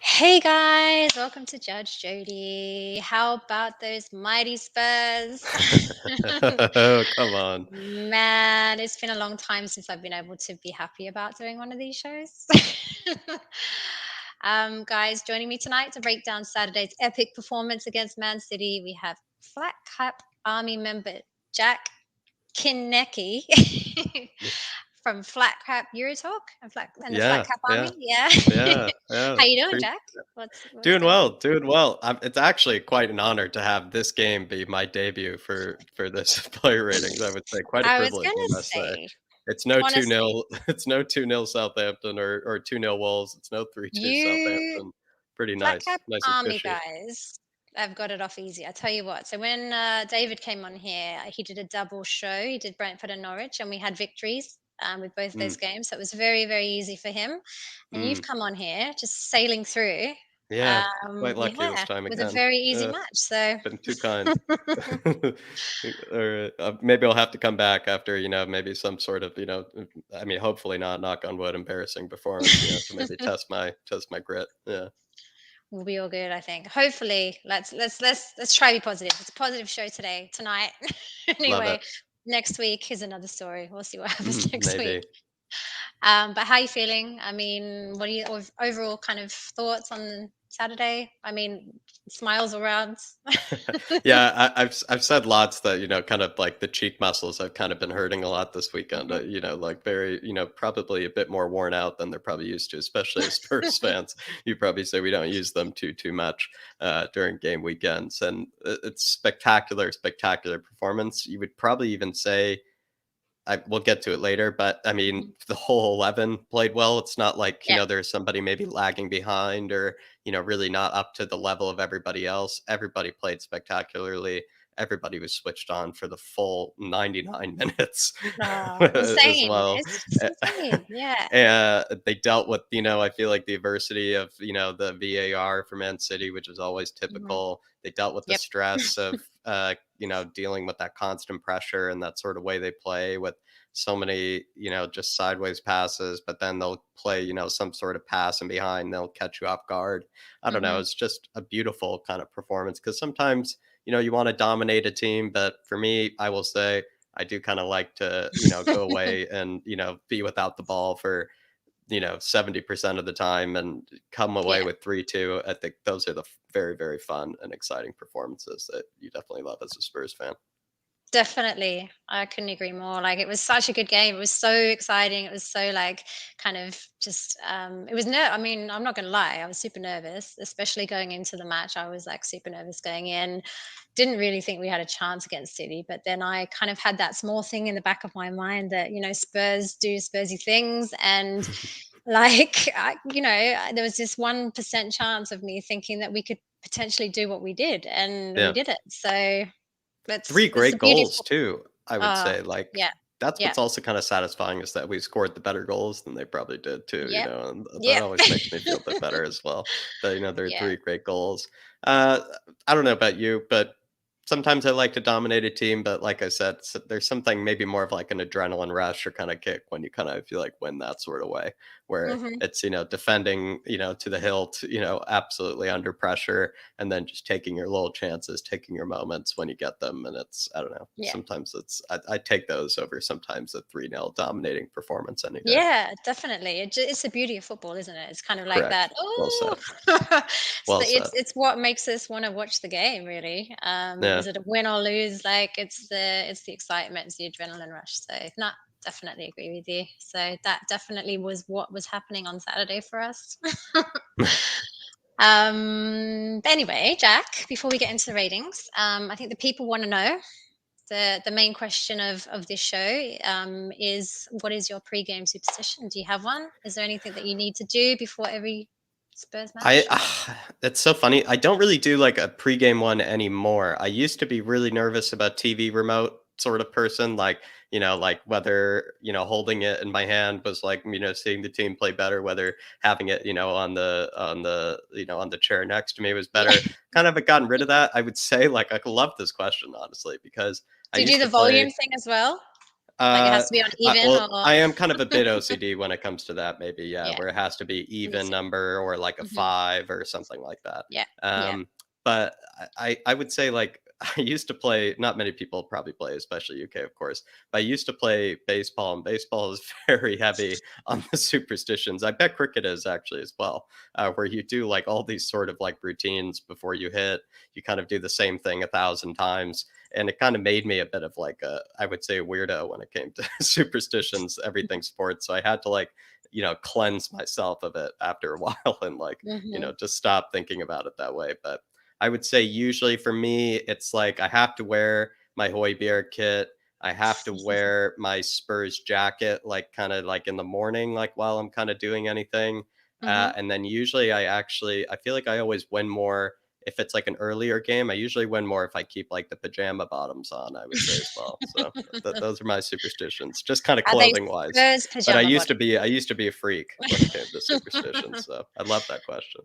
Hey guys, welcome to Judge Jody. How about those mighty Spurs? Oh, come on. Man, it's been a long time since I've been able to be happy about doing one of these shows. Guys, joining me tonight to break down Saturday's epic performance against Man City, we have Flat Cap Army member Jack Kinecki from Flat Cap Eurotalk and the Flat Yeah, Cap yeah, Army. Yeah. yeah, yeah. How you doing, Pre Jack? What's Doing going on? well, doing well. It's actually quite an honor to have this game be my debut for this player ratings. I would say quite a I was privilege, I gonna must say. say, It's no honestly, 2-0. It's no 2-0 Southampton or 2-0 Wolves. It's no 3-2 you Southampton. Pretty Flat nice, Cap nice and Army cushy. guys have got it off easy. I tell you what. So when David came on here, he did a double show. He did Brentford and Norwich, and we had victories with both Mm, those games. So it was very, very easy for him. And you've mm. come on here just sailing through. Yeah, quite lucky this Yeah, time with a again. very easy Yeah. match. So Been too kind. Or, maybe I'll have to come back after, maybe some sort of, I mean, hopefully not, knock on wood, embarrassing performance, to maybe test my grit. Yeah. we'll be all good, I think. Hopefully, let's try to be positive. It's a positive show today, tonight. Love Anyway, it. next week is another story. We'll see what happens next week. Maybe. But how are you feeling? I mean, what are your overall kind of thoughts on Saturday? I mean, smiles around. Yeah, I've said lots that, kind of like the cheek muscles have kind of been hurting a lot this weekend. Mhm. Like very, probably a bit more worn out than they're probably used to, especially as Spurs fans. You probably say we don't use them too much during game weekends, and it's spectacular, spectacular performance. You would probably even say we'll get to it later, but I mean, the whole 11 played well. It's not like, Yeah. there's somebody maybe lagging behind or, really not up to the level of everybody else. Everybody played spectacularly. Everybody was switched on for the full 99 minutes Oh, as insane. well. It's just insane. Yeah. They dealt with, I feel like the adversity of, the VAR for Man City, which is always Mhm. typical. They dealt with the Yep. stress of, dealing with that constant pressure and that sort of way they play with so many, just sideways passes, but then they'll play, some sort of pass and behind, they'll catch you off guard. I don't know. Mhm. It's just a beautiful kind of performance because sometimes, you want to dominate a team, but for me, I will say I do kind of like to, go away and, be without the ball for, 70% of the time and come away Yeah. with 3-2. I think those are the very, very fun and exciting performances that you definitely love as a Spurs fan. Definitely. I couldn't agree more. Like it was such a good game. It was so exciting. It was so like kind of just it was I mean, I'm not gonna lie, I was super nervous, especially going into the match. I was like super nervous going in. Didn't really think we had a chance against City, but then I kind of had that small thing in the back of my mind that, Spurs do Spursy things and like there was this 1% chance of me thinking that we could potentially do what we did and we Yeah. did it. So Three that's the great beauty of goals too, I would uh, say, like, yeah, that's yeah, what's also kinda satisfying is that we scored the better goals than they probably did too, yep, and that yep. always makes me feel a bit better as well, that, there are Yeah, 3 great goals. Uh, I don't know about you, but sometimes I like to dominate a team, but like I said, there's something maybe more of like an adrenaline rush or kinda kick when you kinda feel like win that sort of way, where mhm, it's, defending, to the hilt, absolutely under pressure, and then just taking your little chances, taking your moments when you get them. And it's, I don't know, yeah. sometimes I take those over sometimes a 3-0 dominating performance any day. Yeah, definitely. It's the beauty of football, isn't it? It's kind of like Correct. that. Well Oh, said. so Well said. it's what makes us want to watch the game, really. Yeah. Is it a win or lose? Like it's the excitement, it's the adrenaline rush. So not definitely agree with you. So that definitely was what was happening on Saturday for us. But anyway, Jack, before we get into the ratings, I think the people want to know the main question of this show is what is your pre-game superstition? Do you have one? Is there anything that you need to do before every Spurs I match? It's so funny. I don't really do like a pregame one anymore. I used to be really nervous about TV remote sort of person, like, like whether, holding it in my hand was like, seeing the team play better, whether having it, on the chair next to me was Yeah. better. Kind of gotten rid of that. I would say like I love this question honestly because I Do you do used the to volume play. thing as well? Like it has to be on even Well, or I am kind of a bit OCD when it comes to that, maybe, yeah, yeah, where it has to be me even too. number or like a Mhm. 5 or something like that. Yeah, yeah. But I would say like I used to play, not many people probably play, especially UK, of course, but I used to play baseball, and baseball is very heavy on the superstitions. I bet cricket is actually as well, where you do like all these sort of like routines before you hit. You kind of do the same thing 1,000 times, and it kind of made me a bit of like a, I would say, a weirdo when it came to superstitions, everything sports. So I had to like, cleanse myself of it after a while and like, Mhm. just stop thinking about it that way. But I would say usually for me, it's like I have to wear my Hojbjerg kit. I have to wear my Spurs jacket, like kind of like in the morning, like while I'm kind of doing anything. Mhm. And then usually I feel like I always win more if it's like an earlier game. I usually win more if I keep like the pajama bottoms on, I would say as well. So those are my superstitions, just kind of Are they clothing wise. Spurs But pajama bottoms? I used to be a freak when it came to superstitions. So I love that question.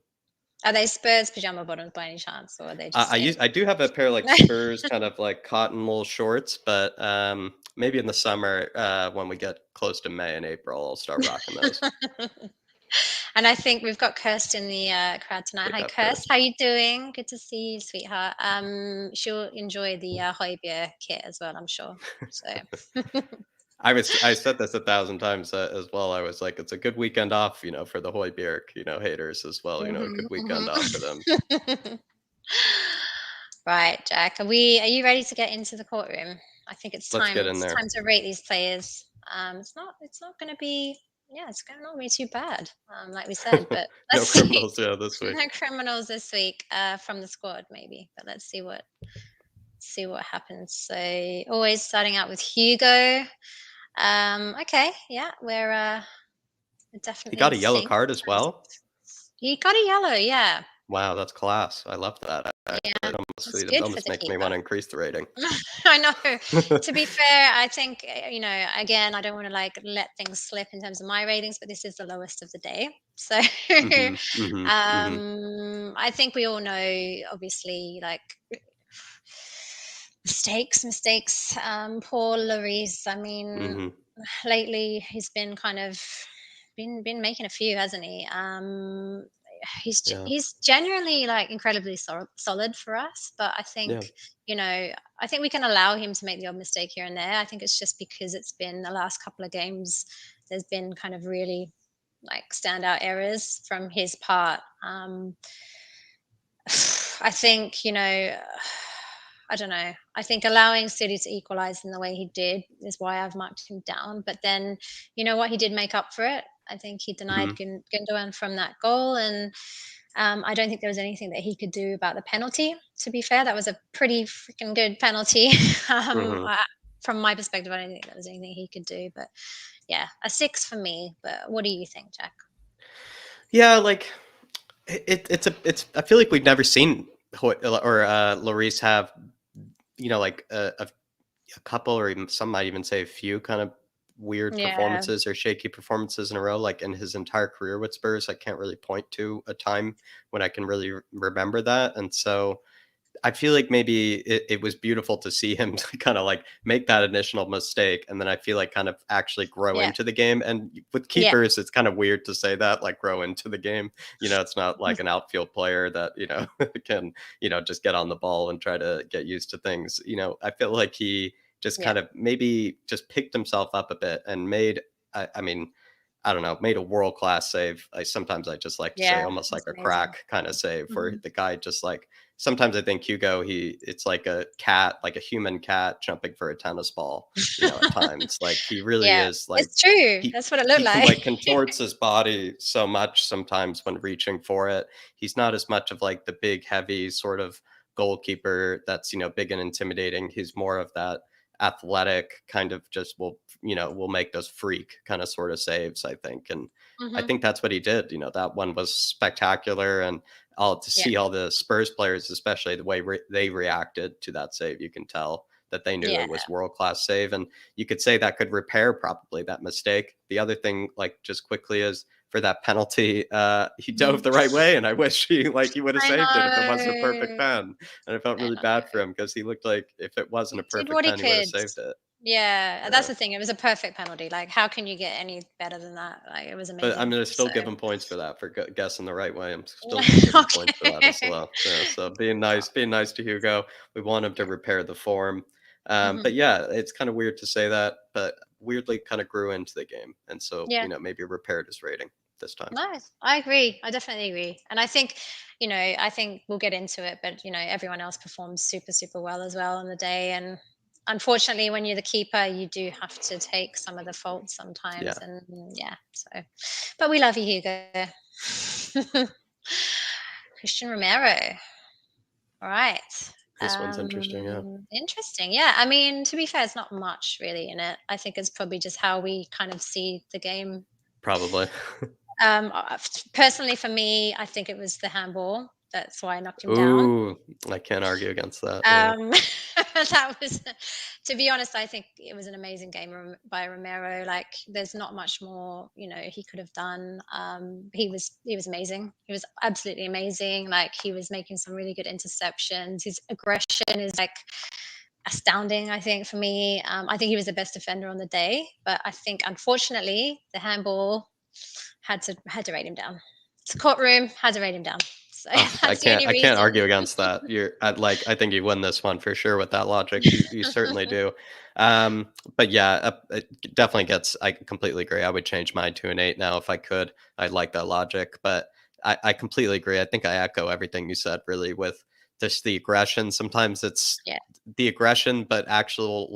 Are they Spurs pajama bottoms by any chance, or are they just any? I do have a pair of like Spurs kind of like cotton wool shorts, but maybe in the summer when we get close to May and April, I'll start rocking those. And I think we've got Kirst in the crowd tonight. Big Hi, up, Kirst. Chris. How you doing? Good to see you, sweetheart. She'll enjoy the Hojbjerg kit as well, I'm sure. So, I said this 1,000 times as well. I was like, it's a good weekend off, for the Hojbjerg, haters as well. A mhm, good weekend off for them. mhm. Right, Jack. Are you ready to get into the courtroom? I think it's Let's time. get in It's there. time to rate these players. It's not going to be. Yeah, it's going to not be too bad, like we said. But let's No see. criminals, yeah, this week. No criminals this week from the squad, maybe. But let's see what happens. So always starting out with Hugo. Okay, yeah, we're He definitely got in a yellow sync. card as well. He got a yellow, yeah, Wow, that's class. I love that. yeah. It's It good for almost the makes me want keeper. to increase the rating. I know. To be fair, I think, again, I don't want to like let things slip in terms of my ratings, but this is the lowest of the day. So Hmm, hmm, hmm, I think we all know, obviously, like mistakes. Poor Lloris. I mean, hmm. lately he's been kind of been making a few, hasn't he? Yeah, He's genuinely like incredibly solid for us, but yeah. I think we can allow him to make the odd mistake here and there. I think it's just because it's been the last couple of games. There's been kind of really like standout errors from his part. I think, I don't know. I think allowing City to equalize in the way he did is why I've marked him down. But then, you know what? He did make up for it. I think he denied Hmm, Gundogan from that goal, and I don't think there was anything that he could do about the penalty. To be fair, that was a pretty freaking good penalty. um, hmm. I, from my perspective, I don't think there was anything he could do. But yeah, a 6 for me. But what do you think, Jack? Yeah, like it's. I feel like we've never seen Lloris have like a couple, or even some might even say a few kind of weird Yeah, performances or shaky performances in a row. Like in his entire career with Spurs, I can't really point to a time when I can really remember that. And so I feel like maybe it was beautiful to see him kind of like make that initial mistake, and then I feel like kind of actually grow yeah, into the game. And with yeah, keepers, it's kind of weird to say that, like grow into the game. It's not like an outfield player that can just get on the ball and try to get used to things. I feel like he just yeah, kind of maybe just picked himself up a bit and made. I mean, I don't know, made a world class save. Sometimes I just like to say yeah. almost like It's a amazing. crack kind of save where Hmm. the guy just like sometimes I think Hugo, it's like a cat, like a human cat jumping for a tennis ball, at times. Like he really Yeah, is like it's true. he That's what it looked like. like contorts his body so much sometimes when reaching for it. He's not as much of like the big, heavy sort of goalkeeper that's, big and intimidating. He's more of that athletic kind of just will make those freak kind of sort of saves, I think. And I Mhm. think that's what he did. That one was spectacular. And all to Yeah, see all the Spurs players, especially the way they reacted to that save, you can tell that they knew yeah, it was world class save, and you could say that could repair probably that mistake. The other thing, like just quickly, is for that penalty, he mhm. dove the right way, and I wish he would have I saved it if it wasn't a perfect know, pen. And I felt I really know. bad for him because he looked like if it wasn't He a did perfect what he pen, he would have could. saved it. Yeah, that's Yeah. the thing. It was a perfect penalty. Like, how can you get any better than that? Like, it was But I'm amazing. gonna still So, give him points for that, for guessing the right way. I'm still gonna give him points for that as okay. well. Yeah, so being nice to Hugo. We want him to repair the form. Hmm. But yeah, it's kind of weird to say that, but weirdly kind of grew into the game, and so Yeah. maybe repaired his rating this time. Nice. I agree. I definitely agree. And I think, I think we'll get into it, but everyone else performs super, super well as well on the day. And unfortunately, when you're the keeper, you do have to take some of the faults sometimes. Yeah, And yeah, so, but we love you, Hugo. Christian Romero. All right. this one's interesting. Yeah, Interesting. Yeah. I mean, to be fair, it's not much really in it. I think it's probably just how we kind of see the game. probably. Personally, for me, I think it was the handball. That's why I knocked him down. Ooh, I can't argue against that. Yeah, Um, that was, to be honest, I think it was an amazing game by Romero. Like, there's not much more, he could have done. He was amazing. He was absolutely amazing. Like, he was making some really good interceptions. His aggression is like astounding. I think for me, I think he was the best defender on the day. But I think, unfortunately, the handball had to rate him down. It's a courtroom, had to rate him down. So oh, that's the only I can't reason. argue against that. I think you win this one for sure with that logic. You certainly do. Um, but yeah, it definitely gets. I completely agree. I would change mine to an 8 now if I could. I like that logic, but I completely agree. I think I echo everything you said. Really, with just the aggression. Sometimes it's Yeah. the aggression, but actual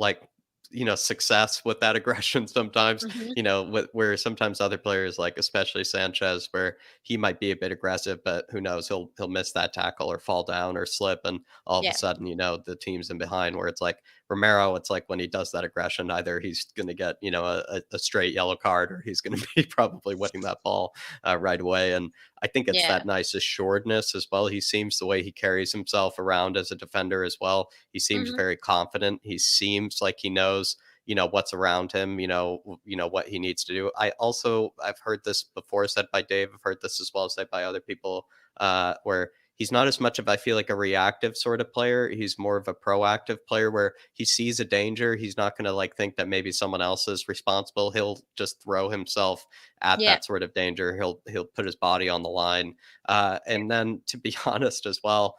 success with that aggression. Sometimes Hmm. where sometimes other players, like especially Sanchez, where he might be a bit aggressive, but who knows, he'll miss that tackle or fall down or slip, and all of a Yeah. sudden, the team's in behind. Where it's like Romero, it's like when he does that aggression, either he's going to get a straight yellow card, or he's going to be probably winning that ball right away. And I think it's Yeah. that nice assuredness as well. He seems the way he carries himself around as a defender as well. He seems Hmm. very confident. He seems like he knows what's around him, what he needs to do. I've heard this before said by Dave. I've heard this as well said by other people, where he's not as much of, I feel like, a reactive sort of player. He's more of a proactive player where he sees a danger. He's not going to like think that maybe someone else is responsible. He'll just throw himself at Yeah. that sort of danger. He'll put his body on the line. And then, to be honest as well,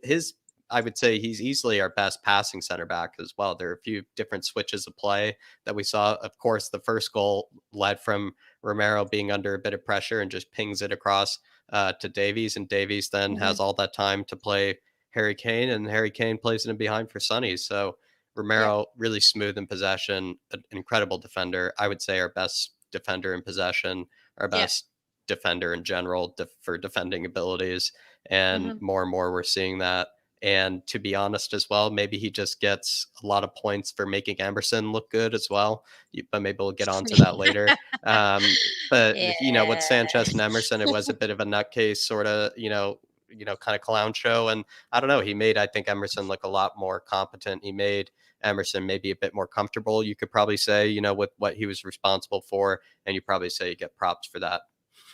his I would say he's easily our best passing center back as well. There are a few different switches of play that we saw. Of course, the first goal led from Romero being under a bit of pressure and just pings it across to Davies, and Davies then Hmm. has all that time to play Harry Kane, and Harry Kane plays it in behind for Sonny. So Yeah. Romero really smooth in possession, an incredible defender. I would say our best defender in possession, our Yeah. best defender in general for defending abilities, and Hmm. more we're seeing that. And to be honest as well, maybe he just gets a lot of points for making Emerson look good as well. But maybe we'll get onto that later. But with Yeah. Sanchez and Emerson, it was a bit of a nutcase sort of, kind of clown show. And I don't know, he made, I think, Emerson look a lot more competent. He made Emerson maybe a bit more comfortable, you could probably say, with what he was responsible for. And you probably say you get props for that.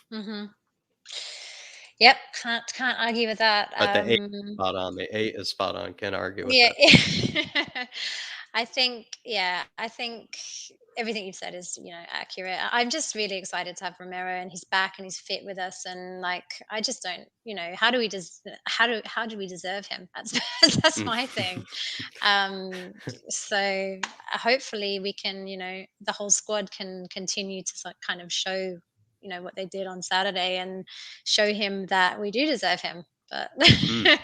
Hmm. Yep. Can't argue with that. But the 8 is spot on. The 8 is spot on. Can't argue with Yeah. that. I think everything you've said is, accurate. I'm just really excited to have Romero, and he's back and he's fit with us. And like, I just don't, how do we deserve him? That's that's Mm. my thing. Um, so hopefully we can, the whole squad can continue to kind of show, what they did on Saturday, and show him that we do deserve him. But Mm.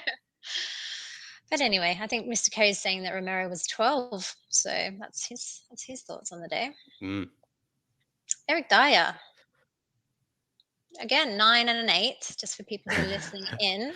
but anyway, I think Mr. K is saying that Romero was 12, so that's his thoughts on the day. Mm. Eric Dyer, again, 9 and an 8, just for people who are listening in.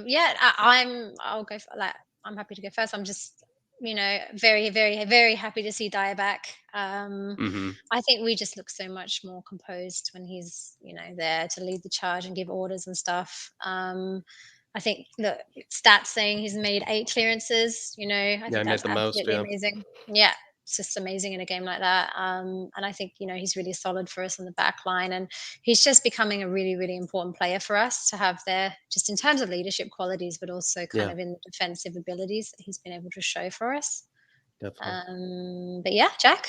Yeah, I'll go for, like, I'm happy to go first. I'm just, very, very, very happy to see Dyer back. Mhm. I think we just look so much more composed when he's, there to lead the charge and give orders and stuff. I think the stats saying he's made 8 clearances, I Yeah, I think made that's the most, absolutely yeah. amazing. Yeah. just amazing in a game like that. And I think, he's really solid for us on the back line. And he's just becoming a really, really important player for us to have there, just in terms of leadership qualities, but also kind Yeah, of in the defensive abilities that he's been able to show for us. definitely. But yeah, Jack,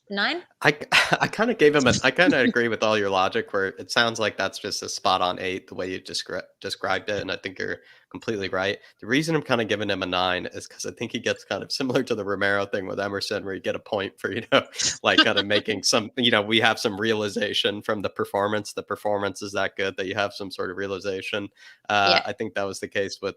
9. I kind of gave him I kind of agree with all your logic where it sounds like that's just a spot on 8 the way you described it, and I think you're completely right. The reason I'm kind of giving him a 9 is because I think he gets kind of similar to the Romero thing with Emerson, where you get a point for like kind of making some we have some realization from the performance. The performance is that good that you have some sort of realization. Yeah, I think that was the case with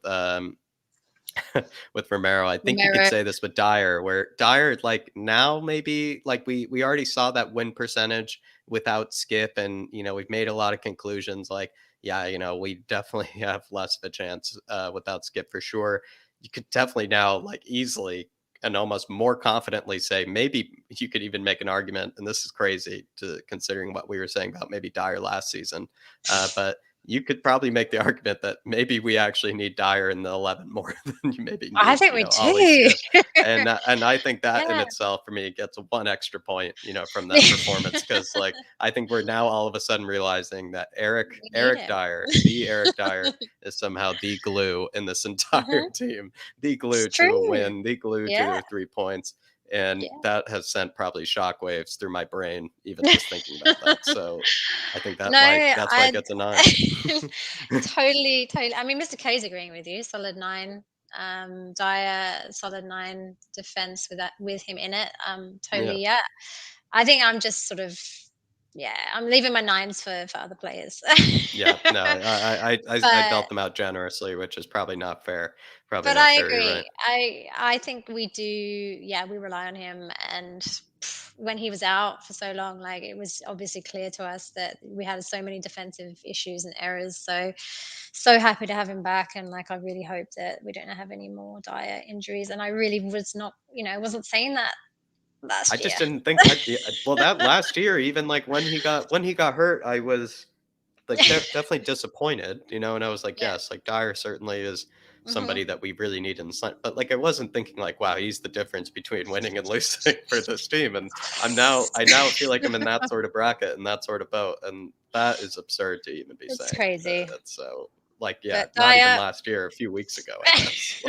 with Romero. I think you could Romero. say this with Dier, where Dier, like now maybe like we already saw that win percentage without Skip, and we've made a lot of conclusions. Like, yeah, we definitely have less of a chance without Skip for sure. You could definitely now like easily and almost more confidently say maybe you could even make an argument, and this is crazy to considering what we were saying about maybe Dier last season, but you could probably make the argument that maybe we actually need Dier in the 11 more than you maybe I need, think we Ollie do. Skip. And I think that in Yeah. itself for me gets one extra point, from that performance because like I think we're now all of a sudden realizing that Eric We need Eric him. Dyer, the Eric Dyer is somehow the glue in this entire Mhm. team, the It's glue to a true. win, the glue Yeah, to 3 points. And yeah. that has sent probably shockwaves through my brain, even just thinking about that. So I think No, that's why it I gets a 9. totally, totally. I mean, Mr. K is agreeing with you. Solid 9. Dyer, solid 9 defense with him in it. Yeah. Totally, yeah. I think I'm just sort of, yeah, I'm leaving my 9s for other players. Yeah. No, I But dealt them out generously, which is probably not fair. Probably But not I fair. You're right. agree. I think we do, yeah, we rely on him. And when he was out for so long, like, it was obviously clear to us that we had so many defensive issues and errors. So happy to have him back, and like, I really hope that we don't have any more dire injuries. And I really was not, I wasn't saying that I last just year. didn't think yeah, well that last year, even like when he got hurt, I was like definitely disappointed, and I was like, Yeah. yes, like Dyer certainly is Hmm. somebody that we really need in the sun. But like I wasn't thinking like, wow, he's the difference between winning and losing for this team. And I now feel like I'm in that sort of bracket and that sort of boat. And that is absurd to even be It's saying. crazy. It's so like, yeah, But not even Dyer, last year, a few weeks ago, I guess.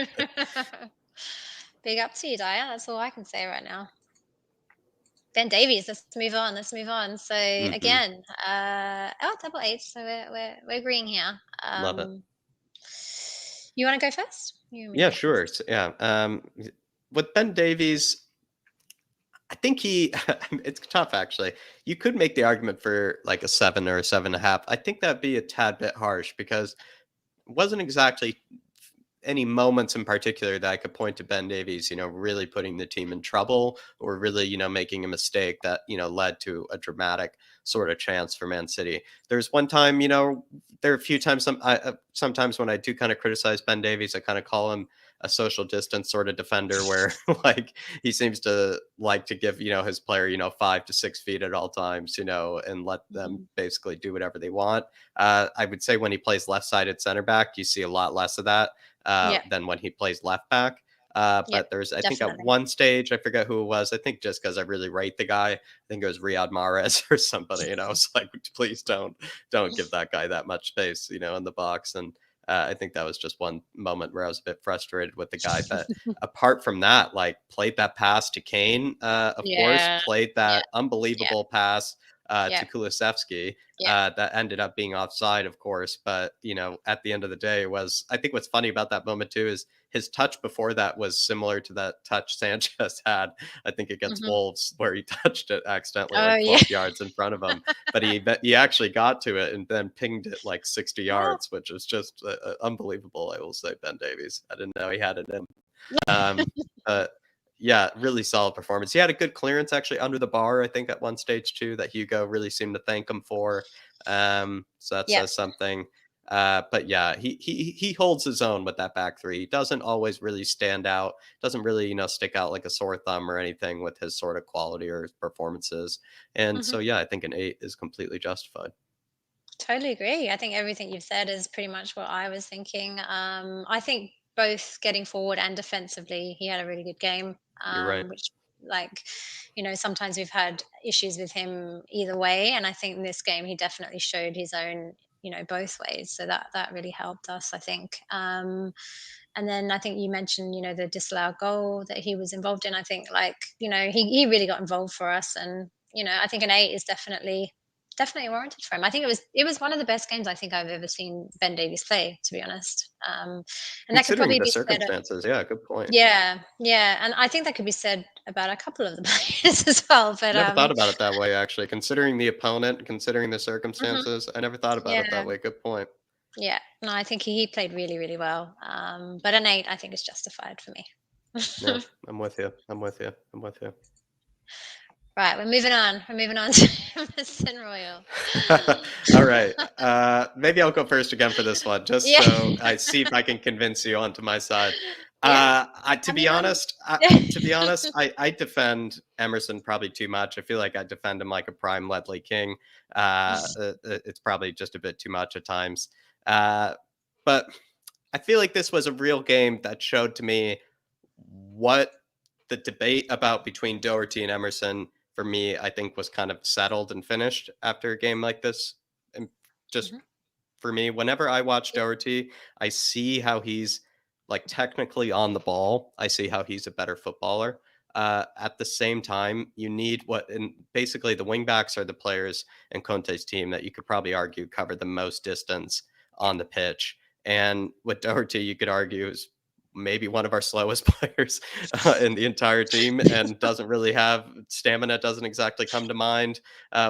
big up to you, Dyer. That's all I can say right now. Ben Davies, let's move on. Let's move on. So Hmm. again, double eights. So we're agreeing here. Love it. You want to go first? You want me to Yeah, go sure. first? Yeah. With Ben Davies, I think it's tough actually. You could make the argument for like a 7 or a 7.5. I think that'd be a tad bit harsh because it wasn't exactly any moments in particular that I could point to Ben Davies, really putting the team in trouble or really, making a mistake that, led to a dramatic sort of chance for Man City. There's one time, there are a few times, sometimes when I do kind of criticize Ben Davies, I kind of call him a social distance sort of defender where like he seems to like to give, his player, 5 to 6 feet at all times, and let them Mhm. basically do whatever they want. I would say when he plays left-sided center back, you see a lot less of that Yeah, than when he plays left back. yeah, But there's, I think, at definitely. one stage, I forget who it was. I think just because I really rate the guy, I think it was Riyad Mahrez or somebody. And I was like, please don't give that guy that much space, in the box. And I think that was just one moment where I was a bit frustrated with the guy. But apart from that, like played that pass to Kane, of course, Yeah, played yeah, that yeah, unbelievable pass yeah, to Kulusevski yeah. that ended up being offside, of course. But at the end of the day, I think what's funny about that moment too is his touch before that was similar to that touch Sanchez had, I think, against Hmm. Wolves, where he touched it accidentally Oh like yeah. 12 yards in front of him. But he actually got to it and then pinged it like 60 Oh. yards, which is just unbelievable. I will say, Ben Davies. I didn't know he had it in. Um, but yeah, really solid performance. He had a good clearance actually under the bar, I think, at one stage too, that Hugo really seemed to thank him for. So that Yeah. says something. But yeah, he holds his own with that back three. He doesn't always really stand out, doesn't really, stick out like a sore thumb or anything with his sort of quality or his performances. And Hmm. so yeah, I think an 8 is completely justified. Totally agree. I think everything you've said is pretty much what I was thinking. I think both getting forward and defensively, he had a really good game, You're right. which like, sometimes we've had issues with him either way, and I think in this game he definitely showed his own, both ways. So that really helped us, I think. And then I think you mentioned, the disallowed goal that he was involved in. I think, like, he really got involved for us, and I think an 8 is definitely warranted for him. I think it was one of the best games I think I've ever seen Ben Davies play, to be honest. And that could Considering probably the be said. circumstances, yeah, good point. Yeah, yeah, and I think that could be said about a couple of the players as well. But Never thought about it that way, actually. Considering the opponent, considering the mhm, circumstances, I never thought about it that yeah, way. Good point. yeah. No, I think he played really, really well. But an 8, I think, is justified for me. Yeah, I'm with you. I'm with you. I'm with you. Right, we're moving on. We're moving on to Emerson Royal. All right. Maybe I'll go first again for this one, just Yeah, so I see if I can convince you onto my side. yeah. To I be mean, honest, I defend Emerson probably too much. I feel like I defend him like a prime Ledley King. It's probably just a bit too much at times. But I feel like this was a real game that showed to me what the debate about between Doherty and Emerson for me, I think was kind of settled and finished after a game like this. And just Mhm. for me, whenever I watch Yeah. Doherty, I see how he's like technically on the ball. I see how he's a better footballer. At the same time, you need what, and basically the wingbacks are the players in Conte's team that you could probably argue cover the most distance on the pitch. And with Doherty, you could argue is maybe one of our slowest players in the entire team and doesn't really have stamina, doesn't exactly come to mind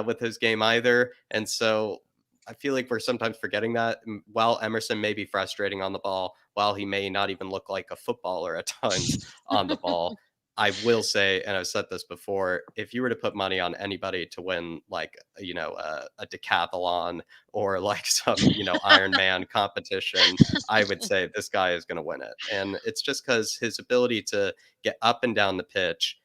with his game either. And so I feel like we're sometimes forgetting that while Emerson may be frustrating on the ball, while he may not even look like a footballer at times on the ball, I will say, and I've said this before, if you were to put money on anybody to win, like, a decathlon or like some, Ironman competition, I would say this guy is going to win it. And it's just because his ability to get up and down the pitch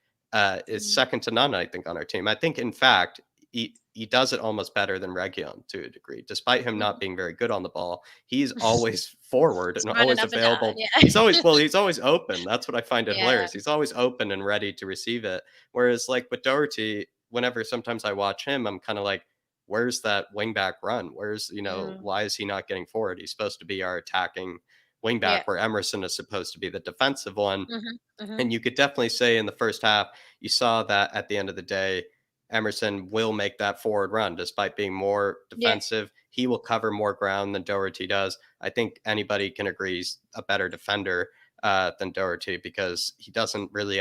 is Mm. second to none, I think, on our team. I think, in fact, he does it almost better than Region to a degree, despite him not Mhm. being very good on the ball. He's always forward Just and running always up and down, available. yeah. He's always open. That's what I find it Yeah. hilarious. He's always open and ready to receive it. Whereas like with Doherty, whenever sometimes I watch him, I'm kind of like, where's that wingback run? Where's, Mm. why is he not getting forward? He's supposed to be our attacking wingback, Yeah. where Emerson is supposed to be the defensive one. Mhm. Mhm. And you could definitely say in the first half, you saw that at the end of the day, Emerson will make that forward run despite being more Yeah. defensive. He will cover more ground than Doherty does. I think anybody can agree he's a better defender than Doherty because he doesn't really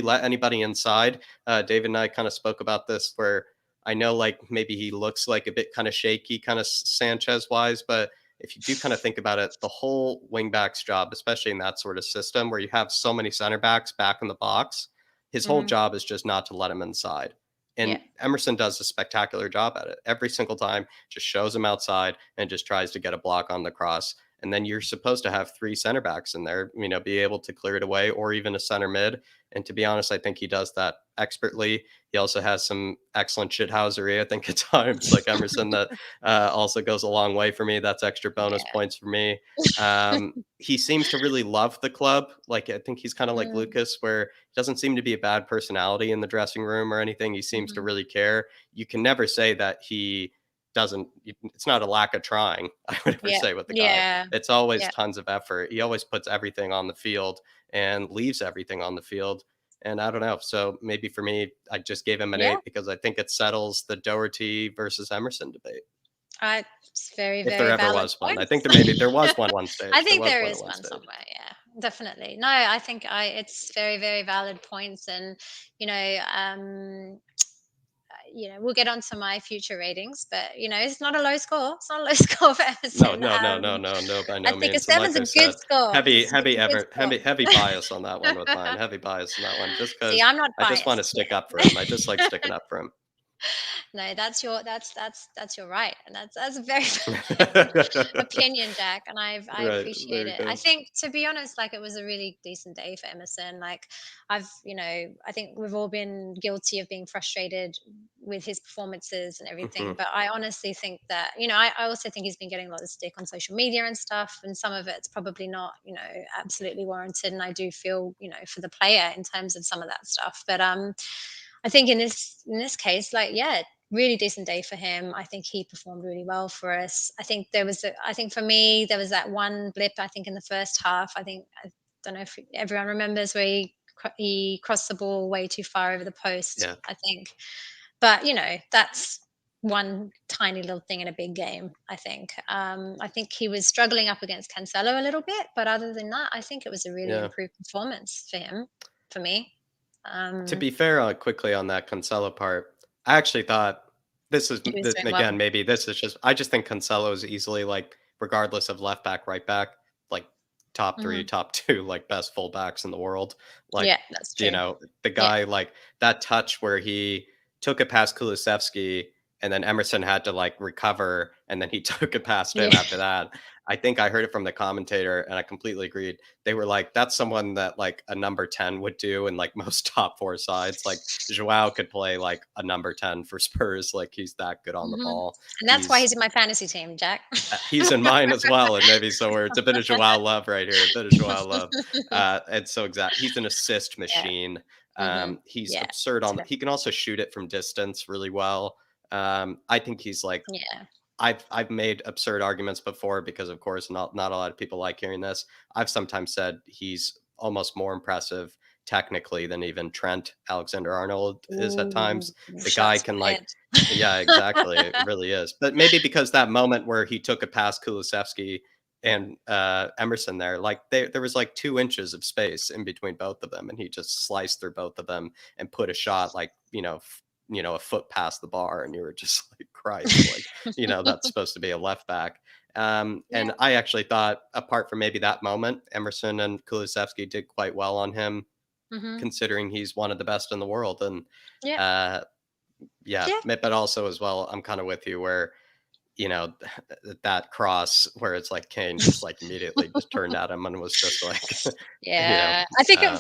let anybody inside. David and I kind of spoke about this where I know like maybe he looks like a bit kind of shaky, kind of Sanchez wise, but if you do kind of think about it, the whole wingback's job, especially in that sort of system where you have so many center backs back in the box, his whole Mhm. job is just not to let him inside. Yeah. And Emerson does a spectacular job at it every single time, just shows him outside and just tries to get a block on the cross. And then you're supposed to have three center backs in there, be able to clear it away or even a center mid. And to be honest, I think he does that expertly. He also has some excellent shithousery, I think, at times, like Emerson, that also goes a long way for me. That's extra bonus Yeah. points for me. He seems to really love the club. Like, I think he's kind of like Mm. Lucas, where he doesn't seem to be a bad personality in the dressing room or anything. He seems to Mhm. really care. You can never say that he doesn't, it's not a lack of trying, I would ever Yeah. say with the guy. Yeah. It's always Yeah. tons of effort. He always puts everything on the field and leaves everything on the field. And I don't know. So maybe for me, I just gave him an Yeah. 8 because I think it settles the Doherty versus Emerson debate. It's very, If there very ever valid was one. I points. think there was one at one I stage. There think was there one at is one one stage. somewhere. Yeah, definitely. No, I think it's very, very valid points, and you know, we'll get on to my future ratings, but it's not a low score. It's not a low score for No, Emerson. no, no, no, no, no, by I no think a means. And seven's like a I good said, score. heavy, It's heavy, a good ever, score. heavy bias on that one with mine. Heavy bias on that one, just See, because I'm not I just want to biased. stick up for Yeah. him. I just like sticking up for him. No, that's your right, and that's a very opinion, Jack, and I Right. appreciate There you it. I go. think, to be honest, like, it was a really decent day for Emerson. Like, I think we've all been guilty of being frustrated with his performances and everything, Mhm. but I honestly think that, I also think he's been getting a lot of stick on social media and stuff, and some of it's probably not, absolutely warranted. And I do feel, for the player in terms of some of that stuff, but I think in this case, like, yeah, really decent day for him. I think he performed really well for us. I think for me, there was that one blip, I think, in the first half. I don't know if everyone remembers where he crossed the ball way too far over the post, Yeah. I think. But, that's one tiny little thing in a big game, I think. I think he was struggling up against Cancelo a little bit, but other than that, I think it was a really Yeah. improved performance for him, for me. To Um, be fair, quickly on that Cancelo part, I actually thought he was this, doing well. again, maybe this is just, I just think Cancelo is easily, like, regardless of left back, right back, like top three, Mhm. top two, like best fullbacks in the world. Like, Yeah, that's true. the Yeah. guy, like that touch where he took it past Kulusevski and then Emerson had to like recover and then he took it past him Yeah. after that. I think I heard it from the commentator and I completely agreed. They were like, that's someone that like a number 10 would do in like most top four sides. Like Joao could play like a number 10 for Spurs. Like he's that good on the Mhm. ball. And that's why He's he's in my fantasy team, Jack. he's in mine as well, and maybe so it's a bit of Joao love right here, a bit of Joao love. And so he's an assist Yeah. machine. Mhm. He's Yeah. absurd It's on. about He can also shoot it from distance really well. I think he's like yeah. I've made absurd arguments before because of course not a lot of people like hearing this. I've sometimes said he's almost more impressive technically than even Trent Alexander-Arnold is at Ooh, times. The guy shots can like fired. yeah, exactly. It really is. But maybe because that moment where he took it past Kulusevski and Emerson there, like there was like 2 inches of space in between both of them, and he just sliced through both of them and put a shot like a foot past the bar, and you were just like, Christ, like that's supposed to be a left back. Yeah. And I actually thought, apart from maybe that moment, Emerson and Kulusevski did quite well on him, Mhm. considering he's one of the best in the world. And Yeah. uh, yeah, Yeah. but also as well, I'm kind of with you where you know that cross where it's like Kane just like immediately just turned at him and was just like, you know, Yeah. I think um,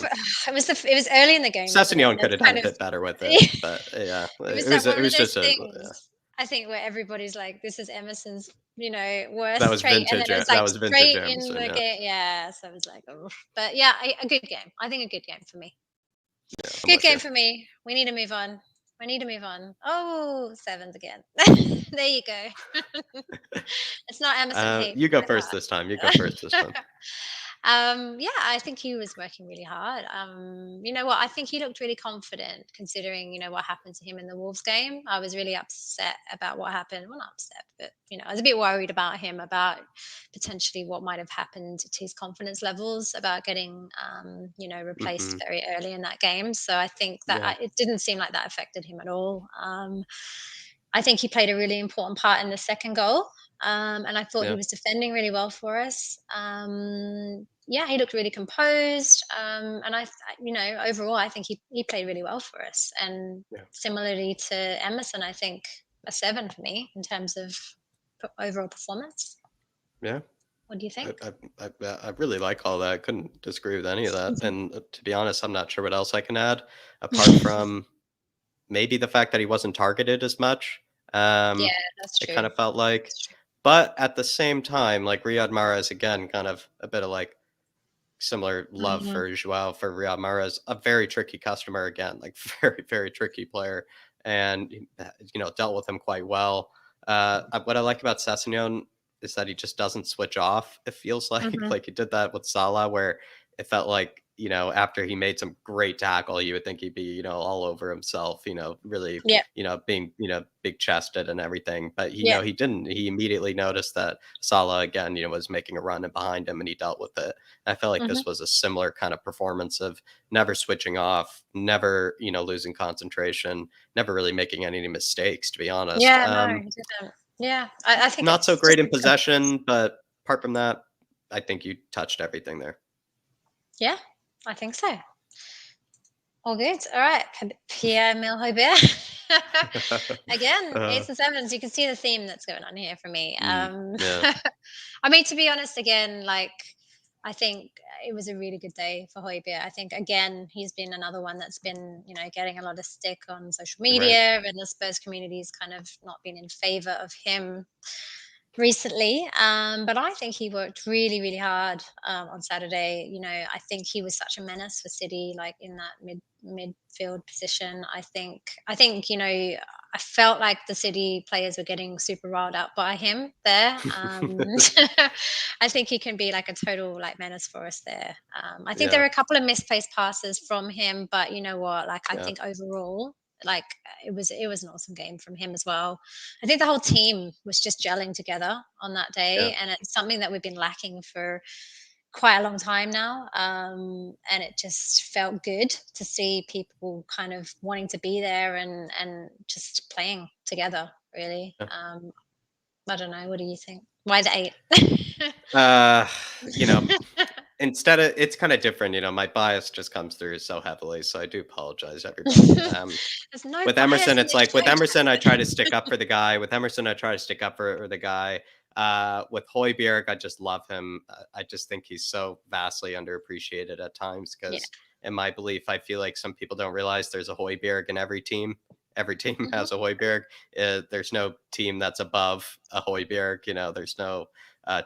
it was early in the game, wasn't it? Sessegnon And could it's have done kind a of bit better with it, but yeah, it was it one of was those just a things, I think, where everybody's like, "This is Emerson's, that worst was trait," and then vintage. it was, That like, was vintage straight in Emerson. the Yeah, game. Yeah, so I was like, "Oh." But yeah, a good game. I think a good game for me. yeah, I'm Good with game you. for me. We need to move on. We need to move on. Oh, sevens again. There you go. It's not Emerson hate. You go My first this time. You go first this bad. time. Yeah, I think he was working really hard. You know what? I think he looked really confident considering, what happened to him in the Wolves game. I was really upset about what happened. Well, not upset, but, I was a bit worried about him, about potentially what might have happened to his confidence levels, about getting, replaced Hmm. very early in that game. So I think that Yeah, it didn't seem like that affected him at all. I think he played a really important part in the second goal. And I thought he yeah, was defending really well for us. Yeah, he looked really composed. And overall, I think he played really well for us. And yeah, similarly to Emerson, I think a seven for me in terms of overall performance. yeah. What do you I, think? I really like all that. I couldn't disagree with any of that. And to be honest, I'm not sure what else I can add apart from maybe the fact that he wasn't targeted as much. Yeah, Um, that's it true. kind of felt like, That's true. but at the same time, like Riyad Mahrez again, kind of a bit of like similar love Mhm. for Joao for Riyad Mahrez, a very tricky customer again, like very tricky player, and dealt with him quite well. What I like about Sessegnon is that he just doesn't switch off. It feels like Mhm. like he did that with Salah, where it felt like after he made some great tackle, you would think he'd be all over himself, really Yeah. being big chested and everything. But Yeah. he didn't. He immediately noticed that Salah again was making a run in behind him, and he dealt with it. I felt like Mhm. this was a similar kind of performance of never switching off, never, losing concentration, never really making any mistakes, to be honest. Yeah. No, he didn't. Yeah, I think Not so it's great just in a possession, but apart from that, I think you touched everything there. yeah, I think so. All good. All right. Pierre-Emile Hojbjerg. Again, uh, eights and sevens. You can see the theme that's going on here for me. yeah, I mean, to be honest, again, like I think it was a really good day for Hojbjerg. I think again he's been another one that's been getting a lot of stick on social right. media, and the Spurs community's kind of not been in favor of him recently. But I think he worked really, really hard on Saturday. I think he was such a menace for City, like in that midfield position. I felt like the City players were getting super riled up by him there. I think he can be like a total like menace for us there. I think there Yeah, are a couple of misplaced passes from him, but you know what? Like I yeah, think overall, like it was an awesome game from him as well. I think the whole team was just gelling together on that yeah. day, and it's something that we've been lacking for quite a long time now. And it just felt good to see people kind of wanting to be there and just playing together. Really, Yeah. I don't know. What do you think? Why the eight? Uh, you know, instead of it's kind of different. My bias just comes through so heavily, so I do apologize, everybody. There's no With bias Emerson, in it's this like with show, Emerson, I Justin. try to stick up for the guy. With Emerson, I try to stick up for the guy. With Hojbjerg, I just love him. I just think he's so vastly underappreciated at times Yeah. because, in my belief, I feel like some people don't realize there's a Hojbjerg in every team. Every team Hmm. has a Hojbjerg. There's no team that's above a Hojbjerg. There's no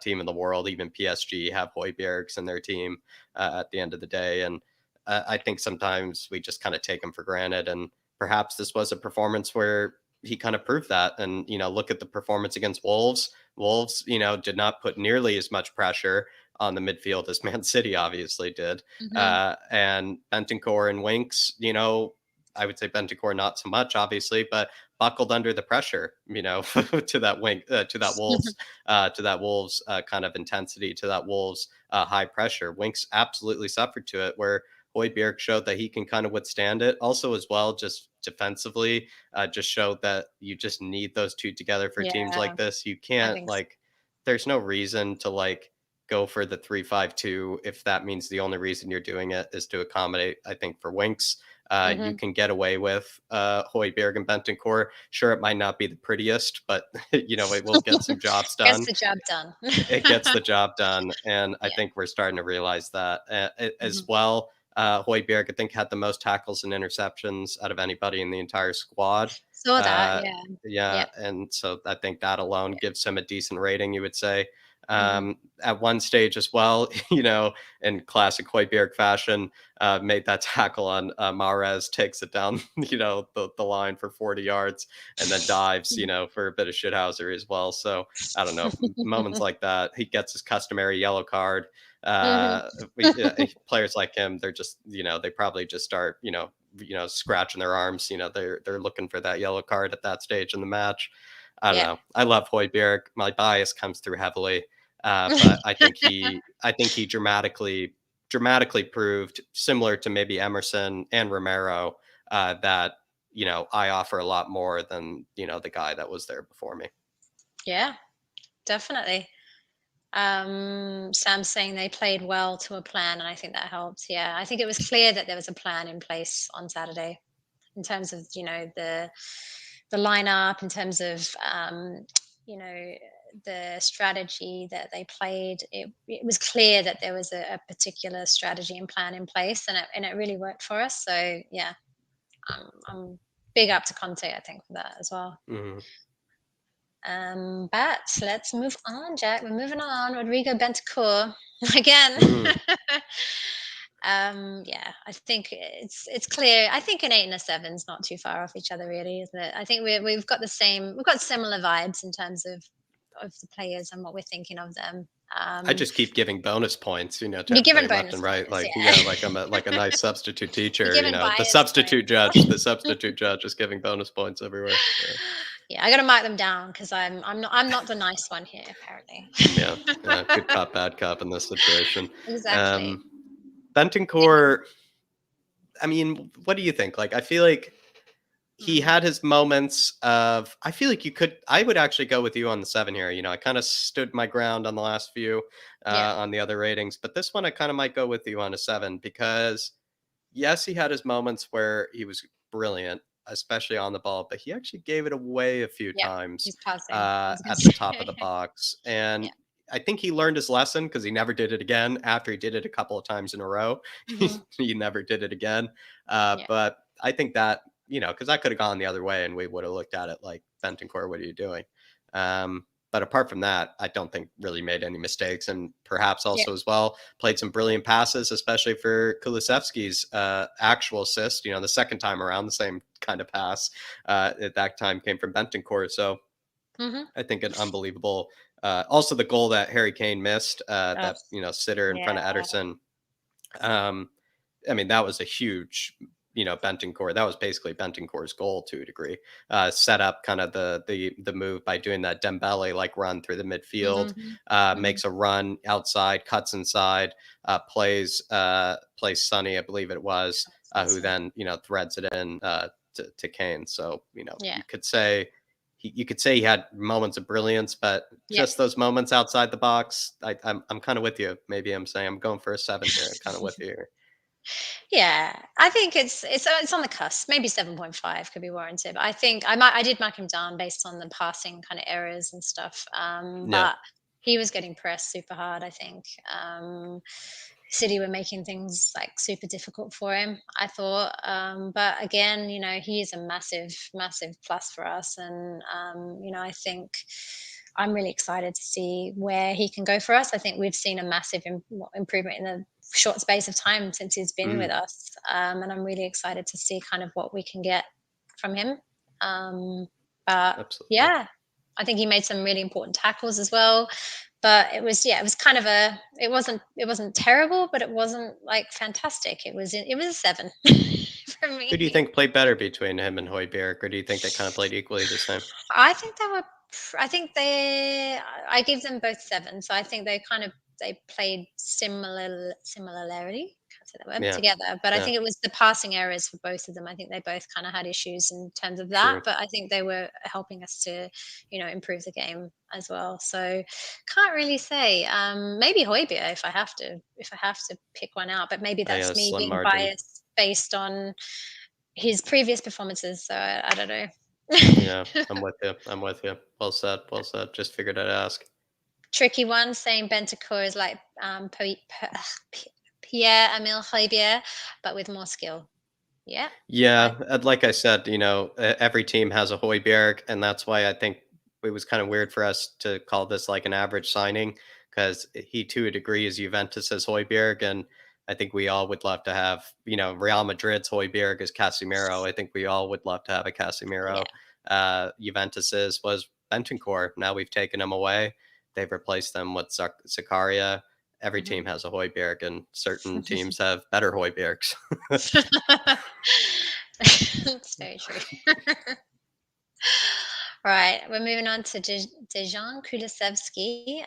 team in the world, even PSG, have Hojbjergs in their team at the end of the day. And I think sometimes we just kind of take them for granted. And perhaps this was a performance where he kind of proved that. And, look at the performance against Wolves. Wolves, did not put nearly as much pressure on the midfield as Man City obviously did. Hmm. And Bentancur and Winks, I would say Bentancur not so much, obviously, but buckled under the pressure, to that wing, to that Wolves kind of intensity, to that Wolves high pressure. Winks absolutely suffered to it, where Hojbjerg showed that he can kind of withstand it. Also, as well, just defensively, just showed that you just need those two together for teams Yeah, like this. You I can't think so. like, there's no reason to like go for the 3-5-2 if that means the only reason you're doing it is to accommodate. I think for Winks, you Hmm. can get away with Hojbjerg and Bentancur. Sure, it might not be the prettiest, but it will get some jobs Gets done. the job done. It gets the job done, and I Yeah. think we're starting to realize that as Hmm. well. Hojbjerg, I think, had the most tackles and interceptions out of anybody in the entire squad. Saw that. Uh, Yeah. yeah, Yeah. and so I think that alone Yeah. gives him a decent rating, you would say. Hmm. At one stage as well, in classic Hojbjerg fashion, made that tackle on Mahrez, takes it down, the line for 40 yards, and then dives, for a bit of shithousery as well. So I don't know, moments like that. He gets his customary yellow card. Hmm. Players like him, they're just, they probably just start, scratching their arms. They're looking for that yellow card at that stage in the match. I don't Yeah. know. I love Hojbjerg. My bias comes through heavily, but I think he dramatically proved, similar to maybe Emerson and Romero, that I offer a lot more than the guy that was there before me. Yeah, definitely. Sam's saying they played well to a plan, and I think that helps. Yeah, I think it was clear that there was a plan in place on Saturday in terms of the lineup, in terms of you know the strategy that they played. It was clear that there was a particular strategy and plan in place, and it really worked for us. So yeah, I'm big up to Conte, I think, for that as well. Hmm. But let's move on, Jack. We're moving on. Rodrigo Bentancur again. Hmm. Yeah, I think it's clear. I think an eight and a seven's not too far off each other, really, isn't it? I think we've got similar vibes in terms of the players and what we're thinking of them. I just keep giving bonus points, to You're everybody giving left bonus and right. points, Like, yeah. yeah, like I'm like a nice substitute You're teacher. giving The bias substitute judge, points. the substitute judge is giving bonus points everywhere. Yeah, I got to mark them down because I'm not the nice one here, apparently. Yeah, yeah, good cop, bad cop in this situation. Exactly. Um, Bentancur, I mean, what do you think? Like, I feel like he Mhm. had his moments of. I feel like I would actually go with you on the 7 here. I kind of stood my ground on the last few Yeah. on the other ratings, but this one I kind of might go with you on a 7 because yes, he had his moments where he was brilliant, especially on the ball, but he actually gave it away a few Yeah, times he's passing. I was gonna at the top of the say. box. And Yeah. I think he learned his lesson because he never did it again after he did it a couple of times in a row. Hmm. He never did it again. Yeah. But I think that, because that could have gone the other way and we would have looked at it like, Bentancur, what are you doing? But apart from that, I don't think really made any mistakes, and perhaps Yeah. also as well played some brilliant passes, especially for Kulusevski's actual assist. The second time around, the same kind of pass at that time came from Bentancur. So Hmm. I think an unbelievable. Also, the goal that Harry Kane missed, Oh, that sitter in front yeah. of Ederson. Um, I mean, that was a huge, Bentancur. That was basically Bentancur's goal to a degree. Set up kind of the move by doing that Dembele like run through the midfield. Hmm. Hmm. Makes a run outside, cuts inside, plays Sonny, I believe it was, who then threads it in to Kane. So Yeah. you could say he had moments of brilliance, but Yeah. just those moments outside the box, I'm kind of with you. Maybe I'm saying I'm going for a 7 here. I'm kind of with you here. Yeah, I think it's on the cusp. Maybe 7.5 could be warranted. But I did mark him down based on the passing kind of errors and stuff. Yeah. But he was getting pressed super hard. I think City were making things like super difficult for him. I thought, but again, he is a massive, massive plus for us, and I think. I'm really excited to see where he can go for us. I think we've seen a massive improvement in the short space of time since he's been Mm, with us. And I'm really excited to see kind of what we can get from him. But absolutely. yeah, I think he made some really important tackles as well. But it was kind of it wasn't terrible, but it wasn't like fantastic. It was a 7 for Who do you me. think played better between him and Hojbjerg, or do you think they kind of played equally the same? I think they were. I think I give them both 7. So I think they played similarly. Can't say that word Yeah. together. But I Yeah. think it was the passing errors for both of them. I think they both kind of had issues in terms of that. True. But I think they were helping us to, improve the game as well. So can't really say. Maybe Hojbjerg if I have to pick one out. But maybe I that's me slim being margin. biased based on his previous performances. So I don't know. Yeah, I'm with you. I'm with you. Well said. Well said. Just figured I'd ask. Tricky one, saying Bentancur is like Pierre-Emile Hojbjerg, but with more skill. Yeah, I Yeah, like I said, every team has a Hojbjerg, and that's why I think it was kind of weird for us to call this like an average signing because he, to a degree, is Juventus's Hojbjerg, and I think we all would love to have, Real Madrid's Hojbjerg is Casemiro. I think we all would love to have a yeah. Casemiro. Juventus's was Bentancur. Now we've taken him away. They've replaced them with Zakaria. Every Mhm. team has a Hojbjerg, and certain teams have better Hojbjergs. That's very true. Right, we're moving on to Dejan Kulusevski.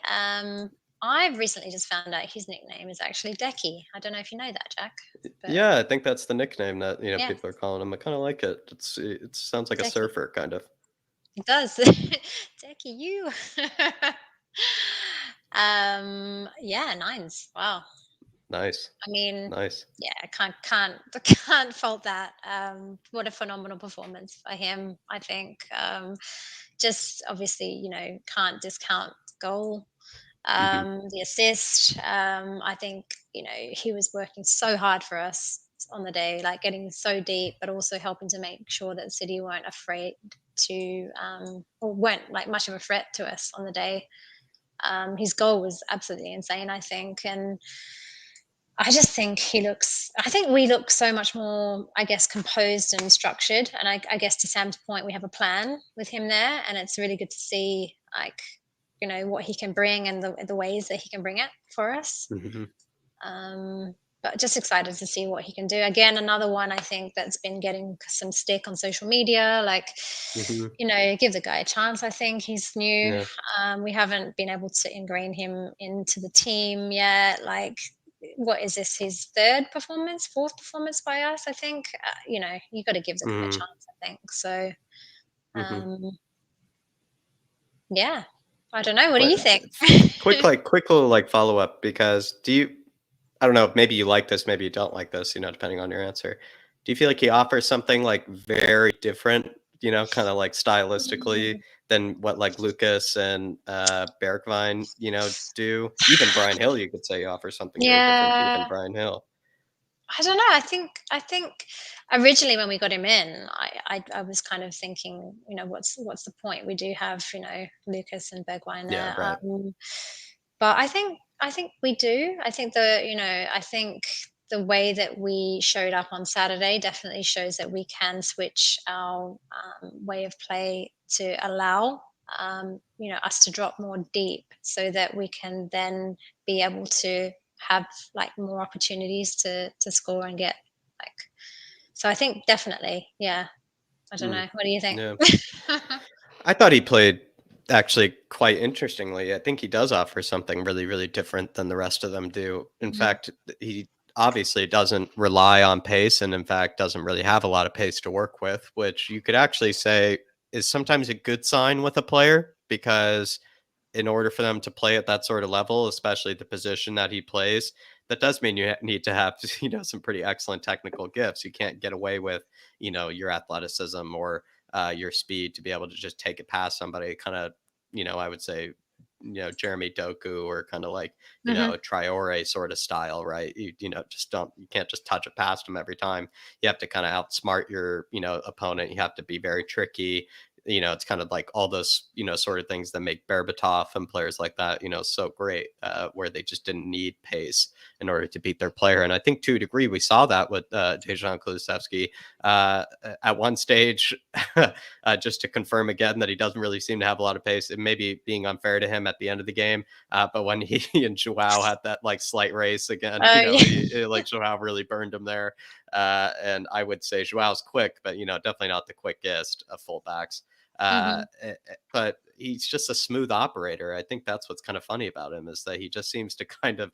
I've recently just found out his nickname is actually Decky. I don't know if you know that, Jack, but Yeah, I think that's the nickname that, yeah, people are calling him. I kinda like it. It sounds like a Decky. surfer, kind of. It does. Decky, you. Yeah, nines. Wow. Nice. I mean, Nice. yeah, I can't fault that. What a phenomenal performance by him. I think. Just obviously, can't discount the goal, Mhm. the assist. I think he was working so hard for us on the day, like getting so deep, but also helping to make sure that City weren't afraid to, or weren't like much of a threat to us on the day. His goal was absolutely insane, I think, and I just think I think we look so much more, I guess, composed and structured. And I guess to Sam's point, we have a plan with him there. And it's really good to see, like, what he can bring and the ways that he can bring it for us. Mhm. But just excited to see what he can do. Again, another one I think that's been getting some stick on social media. Like, Mhm. give the guy a chance. I think he's new. Yeah. We haven't been able to ingrain him into the team yet. Like, what is this? His fourth performance by us? I think. You got to give the guy a Mhm. chance. I think so. Mhm. Um, yeah, I don't know. What do But you think? quick little, like, follow-up because do you I don't know, maybe you like this, maybe you don't like this, depending on your answer. Do you feel like he offers something like very different, kind of like stylistically Mm. than what like Lucas and Bergwijn, do? Even Brian Hill, you could say he offers something very different to even Yeah. Brian Hill. I don't know. I think originally when we got him in, I was kind of thinking, what's the point? We do have, Lucas and Bergwijn Yeah, there. right. But I think we do. I think the way that we showed up on Saturday definitely shows that we can switch our way of play to allow us to drop more deep, so that we can then be able to have like more opportunities to score and get like. So I think definitely, yeah. I don't Mm, know. What do you think? yeah. I thought he played actually quite interestingly. I think he does offer something really, really different than the rest of them do. In Mhm. fact, he obviously doesn't rely on pace and, in fact, doesn't really have a lot of pace to work with, which you could actually say is sometimes a good sign with a player because in order for them to play at that sort of level, especially the position that he plays, that does mean you need to have, some pretty excellent technical gifts. You can't get away with, your athleticism or your speed to be able to just take it past somebody. Kind of, I would say, Jeremy Doku or kind of like, Mhm. a Traore sort of style, right? You can't just touch it past them every time. You have to kind of outsmart your, opponent. You have to be very tricky. It's kind of like all those, sort of things that make Berbatov and players like that, so great, where they just didn't need pace in order to beat their player. And I think to a degree, we saw that with Dejan Kulusevski at one stage, just to confirm again that he doesn't really seem to have a lot of pace. It may be being unfair to him at the end of the game. But when he and Joao had that like slight race again, Oh yeah. like Joao really burned him there. And I would say Joao's quick, but definitely not the quickest of fullbacks. Mhm. But he's just a smooth operator. I think that's what's kind of funny about him is that he just seems to kind of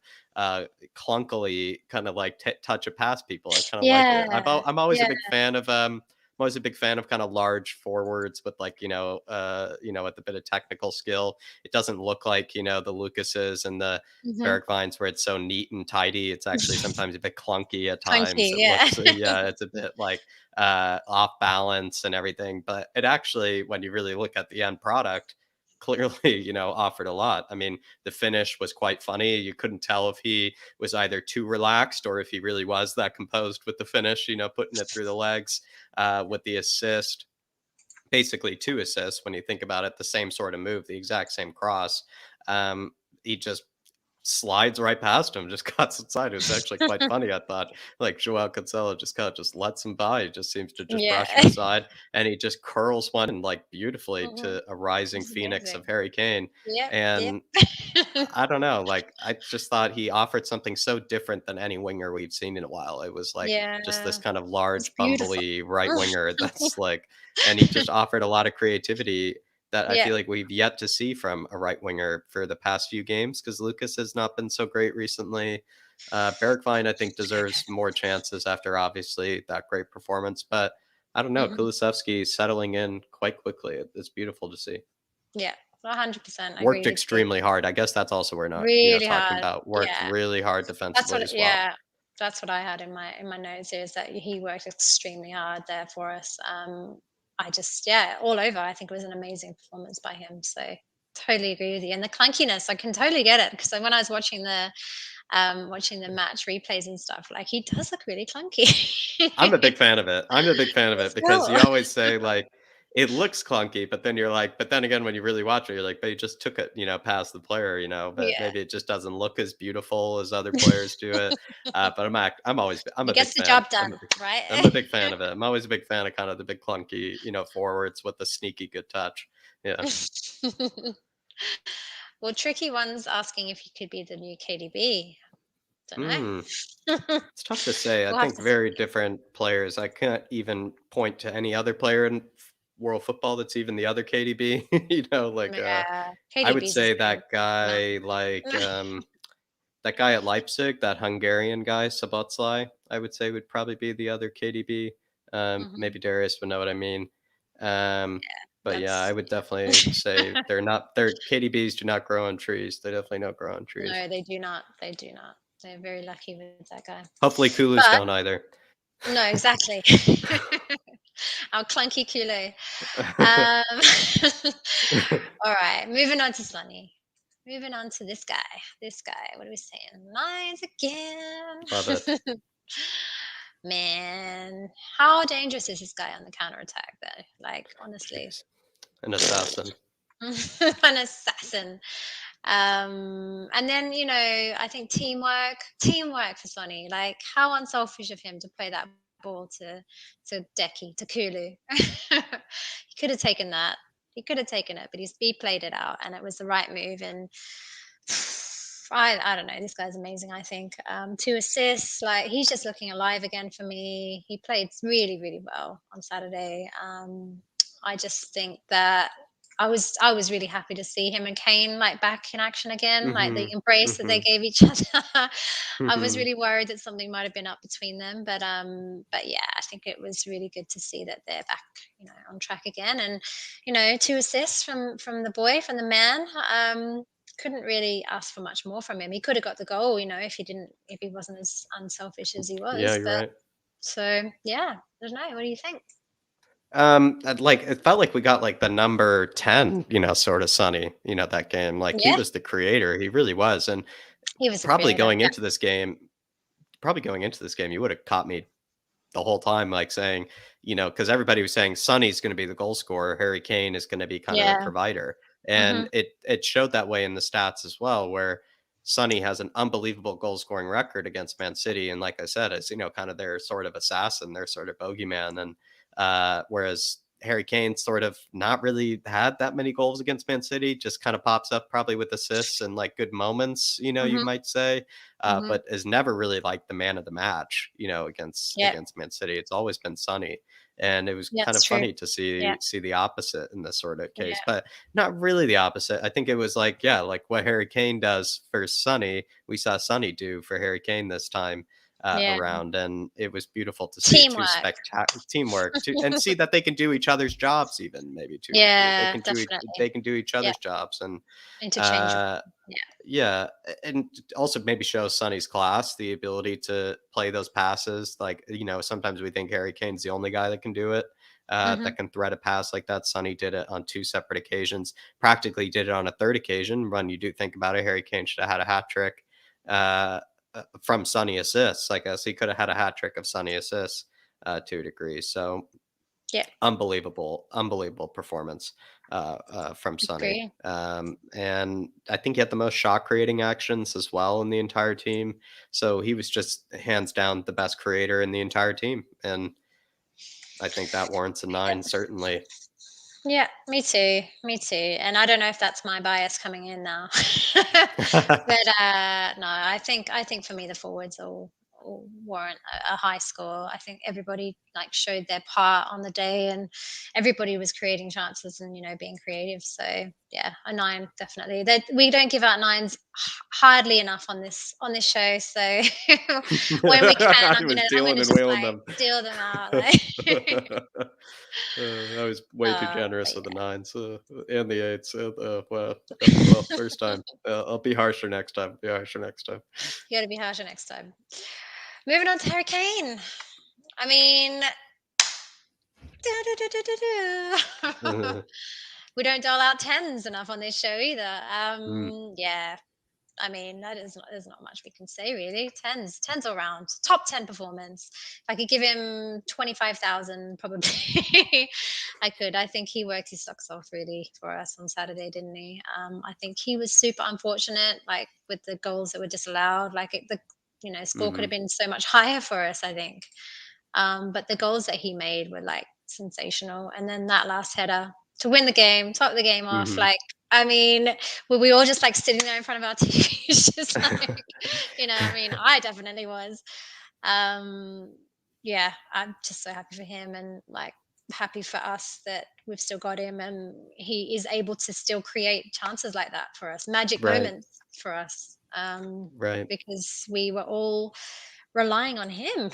clunkily kind of like touch it past people. I kind of like it. Yeah. I'm always a Yeah. big fan of I'm always a big fan of kind of large forwards with like with a bit of technical skill. It doesn't look like the Lucases and the Mhm. Bergwijns where it's so neat and tidy. It's actually sometimes a bit clunky at times. Clunky, It yeah. looks yeah, it's a bit like off balance and everything. But it actually, when you really look at the end product, clearly, offered a lot. I mean, the finish was quite funny. You couldn't tell if he was either too relaxed or if he really was that composed with the finish, putting it through the legs with the assist. Basically, two assists when you think about it, the same sort of move, the exact same cross. He just slides right past him, just cuts inside. It was actually quite funny, I thought. Like Joao Cancelo just kind of just lets him by. He just seems to just brush Yeah. him aside, and he just curls one and like beautifully Mhm. to a rising It's phoenix of amazing. Harry Kane. Yep, yep. And I don't know, like I just thought he offered something so different than any winger we've seen in a while. It was like just this Yeah. kind of It's large, beautiful. bumbly right winger that's like, and he just offered a lot of creativity that I Yeah. feel like we've yet to see from a right winger for the past few games because Lucas has not been so great recently. Bergwijn, I think, deserves more chances after obviously that great performance, but I don't know. Mhm. Kulusevski settling in quite quickly. It's beautiful to see. Yeah. 100%, I agree Worked with you. extremely hard. I guess that's also we're not, Really talking hard. about. Worked Yeah. really hard That's defensively what as well. yeah. That's what I had in my notes, is that he worked extremely hard there for us. I just, yeah, all over. I think it was an amazing performance by him. So totally agree with you. And the clunkiness, I can totally get it, because when I was watching the match replays and stuff, like, he does look really clunky. I'm a big fan of it. I'm a big fan of But it because you still. always say like it looks clunky, but then you're like, but then again, when you really watch it, you're like, but he just took it, past the player, but Yeah. maybe it just doesn't look as beautiful as other players do it. But I'm It a big gets the fan. job done, right? I'm a big fan of it. I'm always a big fan of kind of the big clunky, forwards with the sneaky good touch. Yeah. Well, tricky one's asking if you could be the new KDB. Don't know. Hmm. It's tough to say. I We'll have think to see. very different players. I can't even point to any other player in world football that's even the other KDB. Like Yeah, I would KDB's his say name. that guy, like that guy at Leipzig, that Hungarian guy, Sabotslai, I would say would probably be the other KDB. Mhm. Maybe Darius would know what I mean. Um, but yeah, I That's would definitely say they're not. Their KDBs do not grow on trees. They definitely don't grow on trees. no, they do not. They do not. They're very lucky with that guy. Hopefully Kulus But don't either. no, exactly. Our clunky Kulu. All right, moving on to Sonny. Moving on to this guy. This guy. What are we saying? Lions Love it. again. Man, how dangerous is this guy on the counterattack, though? Like, honestly, Jeez. An assassin. an assassin. And then, I think teamwork for Sonny. Like, how unselfish of him to play that ball to Decky, to Kulu. He could have taken that. He could have taken it, but he played it out, and it was the right move. And I don't know. This guy's amazing. I think 2 assists. Like, he's just looking alive again for me. He played really, really well on Saturday. I just think that I was really happy to see him and Kane like back in action again, like the Mhm. embrace that they Mhm. gave each other. I was Mhm. really worried that something might have been up between them, but yeah, I think it was really good to see that they're back, on track again. And 2 assists from the boy, from the man. Couldn't really ask for much more from him. He could have got the goal, if he wasn't as unselfish as he Yeah, was. you're But right. so yeah, I don't know. What do you think? Like it felt like we got like the number 10, sort of Sonny, that game. Like he Yeah, was the creator. He really was. And he was a probably creator. going Yeah. into this game, you would have caught me the whole time, like saying, because everybody was saying Sonny's going to be the goal scorer, Harry Kane is going to be kind of the Yeah. provider, and Mhm. it showed that way in the stats as well, where Sonny has an unbelievable goal scoring record against Man City, and like I said, it's kind of their sort of assassin, their sort of bogeyman, and whereas Harry Kane sort of not really had that many goals against Man City, just kind of pops up probably with assists and like good moments, you Mhm. might say, Mhm. but is never really like the man of the match, against Yeah. Man City. It's always been Sonny, and it was Yeah, kind it's of true. funny to Yeah. see the opposite in this sort of case, Yeah. but not really the opposite. I think it was like, yeah, like what Harry Kane does for Sonny, we saw Sonny do for Harry Kane this time. Yeah. Around, and it was beautiful to see two Teamwork. spectacular teamwork and see that they can do each other's jobs, even maybe to a degree they Yeah, can definitely. they can do each Yeah, other's jobs. And interchangeable. uh Yeah. yeah, and also maybe shows Sonny's class, the ability to play those passes. Like, sometimes we think Harry Kane's the only guy that can do it, Mhm. that can thread a pass like that. Sonny did it on two separate occasions, practically did it on a third occasion. When you do think about it, Harry Kane should have had a hat trick from Sonny assists. I guess he could have had a hat trick of Sonny assists to a degree. So Yeah, unbelievable performance from Sonny. agree. And I think he had the most shot creating actions as well in the entire team. So he was just hands down the best creator in the entire team. And I think that warrants a Yeah. nine, certainly. Yeah, me too. Me too. And I don't know if that's my bias coming in now. But no, I think for me the forwards all warrant a high score. I think everybody like showed their part on the day, and everybody was creating chances and being creative. So yeah, a 9 definitely. That we don't give out nines hardly enough on this show. So when we can, I I'm was gonna I'm dealing gonna and just wailing like them. deal them out. Like I was way too but generous with the yeah, nines and the eights. Well, first time. I'll be harsher next time. Be harsher next time. you got to be harsher next time. Moving on to Hurricane. I mean, we don't dole out tens enough on this show either. Mm, Yeah, I mean, there's not much we can say really. Tens all round. Top 10 performance. If I could give him 25,000, probably I could. I think he worked his socks off really for us on Saturday, didn't he? I think he was super unfortunate, like with the goals that were disallowed. Like the score could hmm have been so much higher for us, I think. But the goals that he made were like sensational. And then that last header to win the game, top the game off, hmm like I mean, were we all just like sitting there in front of our TVs, just like, I mean, I definitely was. Um, yeah, I'm just so happy for him and like happy for us that we've still got him and he is able to still create chances like that for us, magic Right. moments for us. Right. Because we were all relying on him,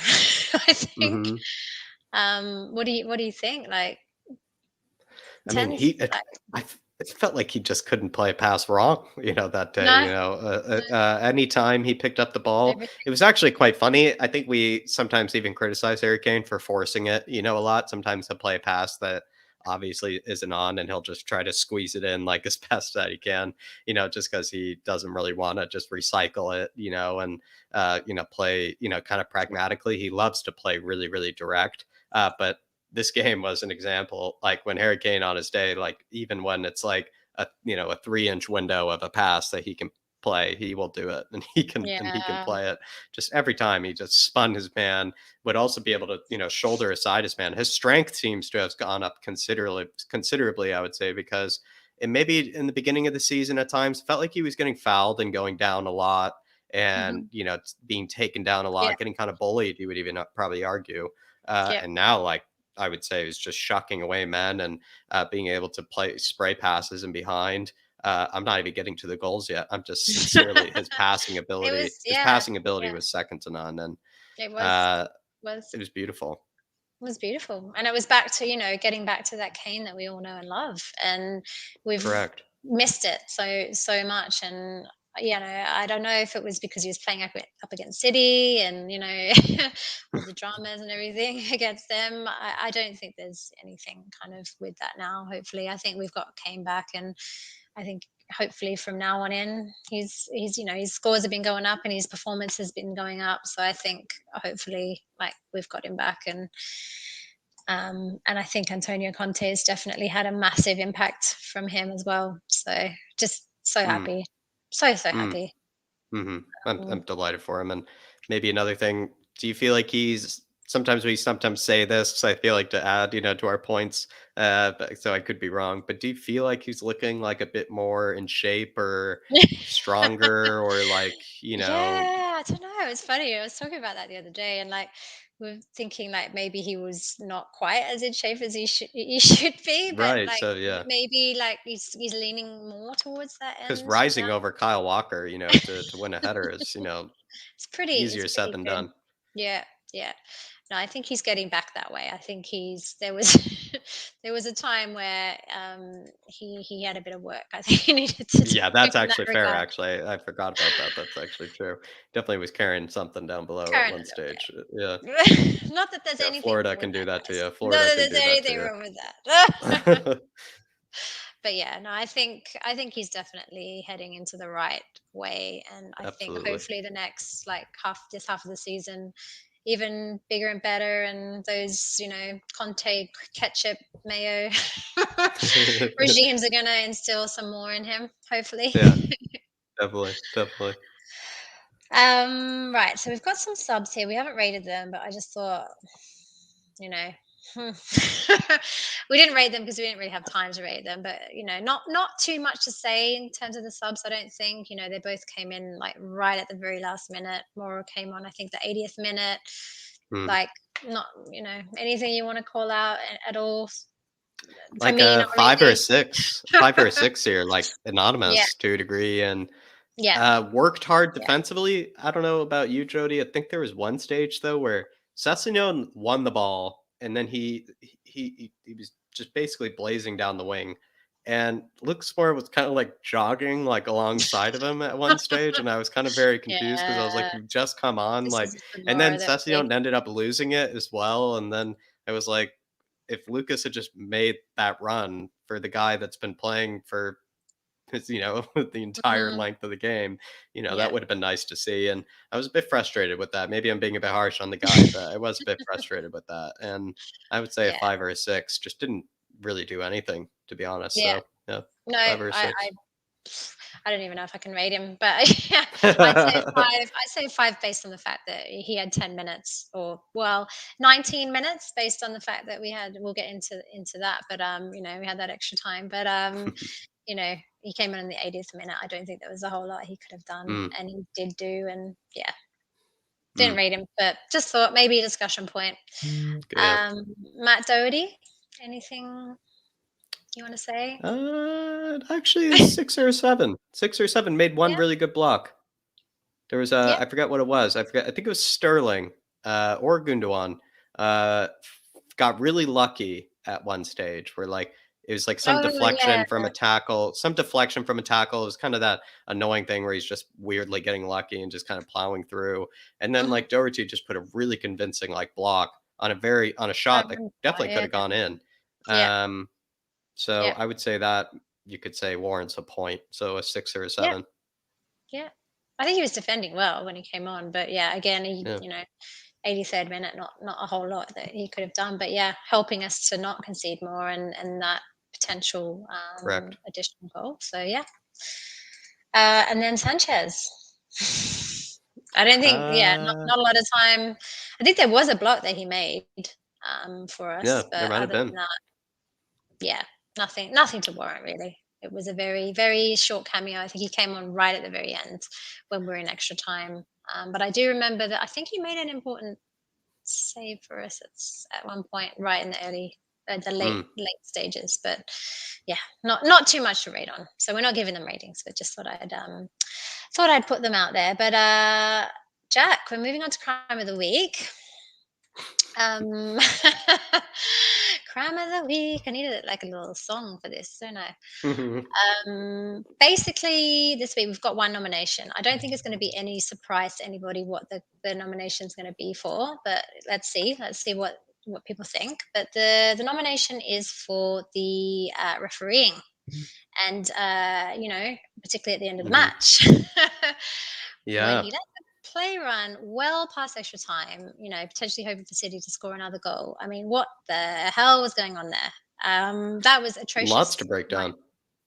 I think. hmm What do you think? Like I mean, tens, like, I, it felt like he just couldn't play a pass wrong, that day. No, no, Anytime he picked up the ball, everything. it was actually quite funny. I think we sometimes even criticize Harry Kane for forcing it, a lot. Sometimes he'll play a pass that obviously isn't on, and he'll just try to squeeze it in like as best that he can, just because he doesn't really want to just recycle it, and play, kind of pragmatically. He loves to play really, really direct. But this game was an example, like when Harry Kane on his day, like even when it's like a 3-inch window of a pass that he can play, he will do it, and he can Yeah, play it. Just every time he just spun his man, would also be able to shoulder aside his man. His strength seems to have gone up considerably, I would say, because it maybe in the beginning of the season at times felt like he was getting fouled and going down a lot, and mhm, being taken down a yeah, lot, getting kind of bullied, you would even probably argue. yeah. And now, like, I would say, is just shucking away men, and being able to play spray passes and behind. I'm not even getting to the goals yet. I'm just sincerely, his passing It ability. was, His yeah, passing ability yeah. was second to none, and It uh, was it was beautiful. was beautiful, and it was back to getting back to that Kane that we all know and love, and we've Correct. missed it so much. And I don't know if it was because he was playing up against City, and all the dramas and everything against them. I don't think there's anything kind of with that now. Hopefully, I think we've got Kane back, and I think hopefully from now on in, he's his scores have been going up and his performance has been going up. So I think hopefully, like, we've got him back. And I think Antonio Conte has definitely had a massive impact from him as well. So just so Mm, happy, so mm, happy. I'm Um, delighted for him. And maybe another thing, do you feel like he's sometimes we sometimes say this, I feel like, to add, to our points, but so I could be wrong, but do you feel like he's looking like a bit more in shape or stronger, or like, Yeah, I don't know. It's funny. I was talking about that the other day, and like we're thinking like maybe he was not quite as in shape as he should be, but right. like So yeah, maybe like he's leaning more towards that because end now. rising over Kyle Walker, to win a header is, It's easier said pretty than good. done. Yeah, yeah. No, I think he's getting back that way. I think he's there was there was a time where he had a bit of work I think he needed to do Yeah, that's in that actually fair. regard. Actually, I forgot about that. That's actually true. Definitely was carrying something down below at Current one stage. Yeah, Not that there's yeah. anything Florida wrong with can do that, that to guys. you. No, Florida that can there's do that anything to wrong with that. you. But yeah, no, I think he's definitely heading into the right way, and I think Absolutely. hopefully the next like half of the season, even bigger and better, and those Conte ketchup mayo regimes are gonna instill some more in him, hopefully. Yeah, definitely, definitely. Right, so we've got some subs here. We haven't rated them, but I just thought, you know, hmm. we didn't rate them because we didn't really have time to rate them. But not too much to say in terms of the subs. I don't think. They both came in like right at the very last minute. Moro came on, I think, the 80th minute. Mm. Like, not anything you want to call out at all. For Like me, a not really. 5 or 6 here, like Yeah, anonymous to a degree, and yeah, worked hard yeah. defensively. I don't know about you, Jody. I think there was one stage though where Sessegnon won the ball, and then he was just basically blazing down the wing, and Luke Spore was kind of like jogging like alongside of him at one stage, and I was kind of very confused because I was like, Yeah, "You've just come on!" this Like, is the and Moro then that we. Sessegnon ended up losing it as well, and then I was like, if Lucas had just made that run for the guy that's been playing for his, the entire Mhm, length of the game, that yeah, would have been nice to see. And I was a bit frustrated with that. Maybe I'm being a bit harsh on the guy, but I was a bit frustrated with that. And I would say a yeah, 5 or a 6 just didn't really do anything, to be honest. yeah. So yeah, No, 5 or a 6. I don't even know if I can rate him, but yeah, I'd say 5. I'd say 5 based on the fact that he had 10 minutes, or well, 19 minutes based on the fact that we'll get into that, but we had that extra time. But he came in the 80th minute. I don't think there was a whole lot he could have done, Mm, and he did do, and yeah, didn't mm. rate him, but just thought maybe a discussion point. Yeah. Matt Doherty, anything you want to say? Actually, a 6 or a 7. 6 or 7 made one Yeah, really good block. There was yeah, I forget what it was. I forget. I think it was Sterling, or Gundogan. Got really lucky at one stage where, like, It was like some Oh, yeah. deflection from a tackle, some deflection from a tackle. It was kind of that annoying thing where he's just weirdly getting lucky and just kind of plowing through. And then Mhm. like Doherty just put a really convincing like block on a I shot that remember that, definitely could yeah. have gone in. Yeah, Um, so yeah, I would say that you could say warrants a point. So a 6 or a yeah, 7. yeah. I think he was defending well when he came on, but yeah, again, he, Yeah, 83rd minute, not a whole lot that he could have done, but yeah, helping us to not concede more and that potential correct. additional goal. So yeah, and then Sanchez. I don't think, yeah, Uh, not a lot of time. I think there was a block that he made for yeah, us, there but might have other been. than that, yeah, nothing to warrant really. It was a very, very short cameo. I think he came on right at the very end when we were in extra time. But I do remember that I think he made an important save for us at one point, right in the the Mm. late stages. But yeah, not too much to rate on. So we're not giving them ratings, but just thought I'd put them out there. But Jack, we're moving on to crime of the week. Um, crime of the week. I needed like a little song for this, don't I? Basically, this week we've got one nomination. I don't think it's going to be any surprise to anybody what the nomination is going to be for, but let's see. Let's see what people think. But the nomination is for the refereeing, and particularly at the end of the Hmm. match when Yeah. he let the play run well past extra time. Potentially hoping for City to score another goal. I mean, what the hell was going on there? That was Lots to atrocious. break down.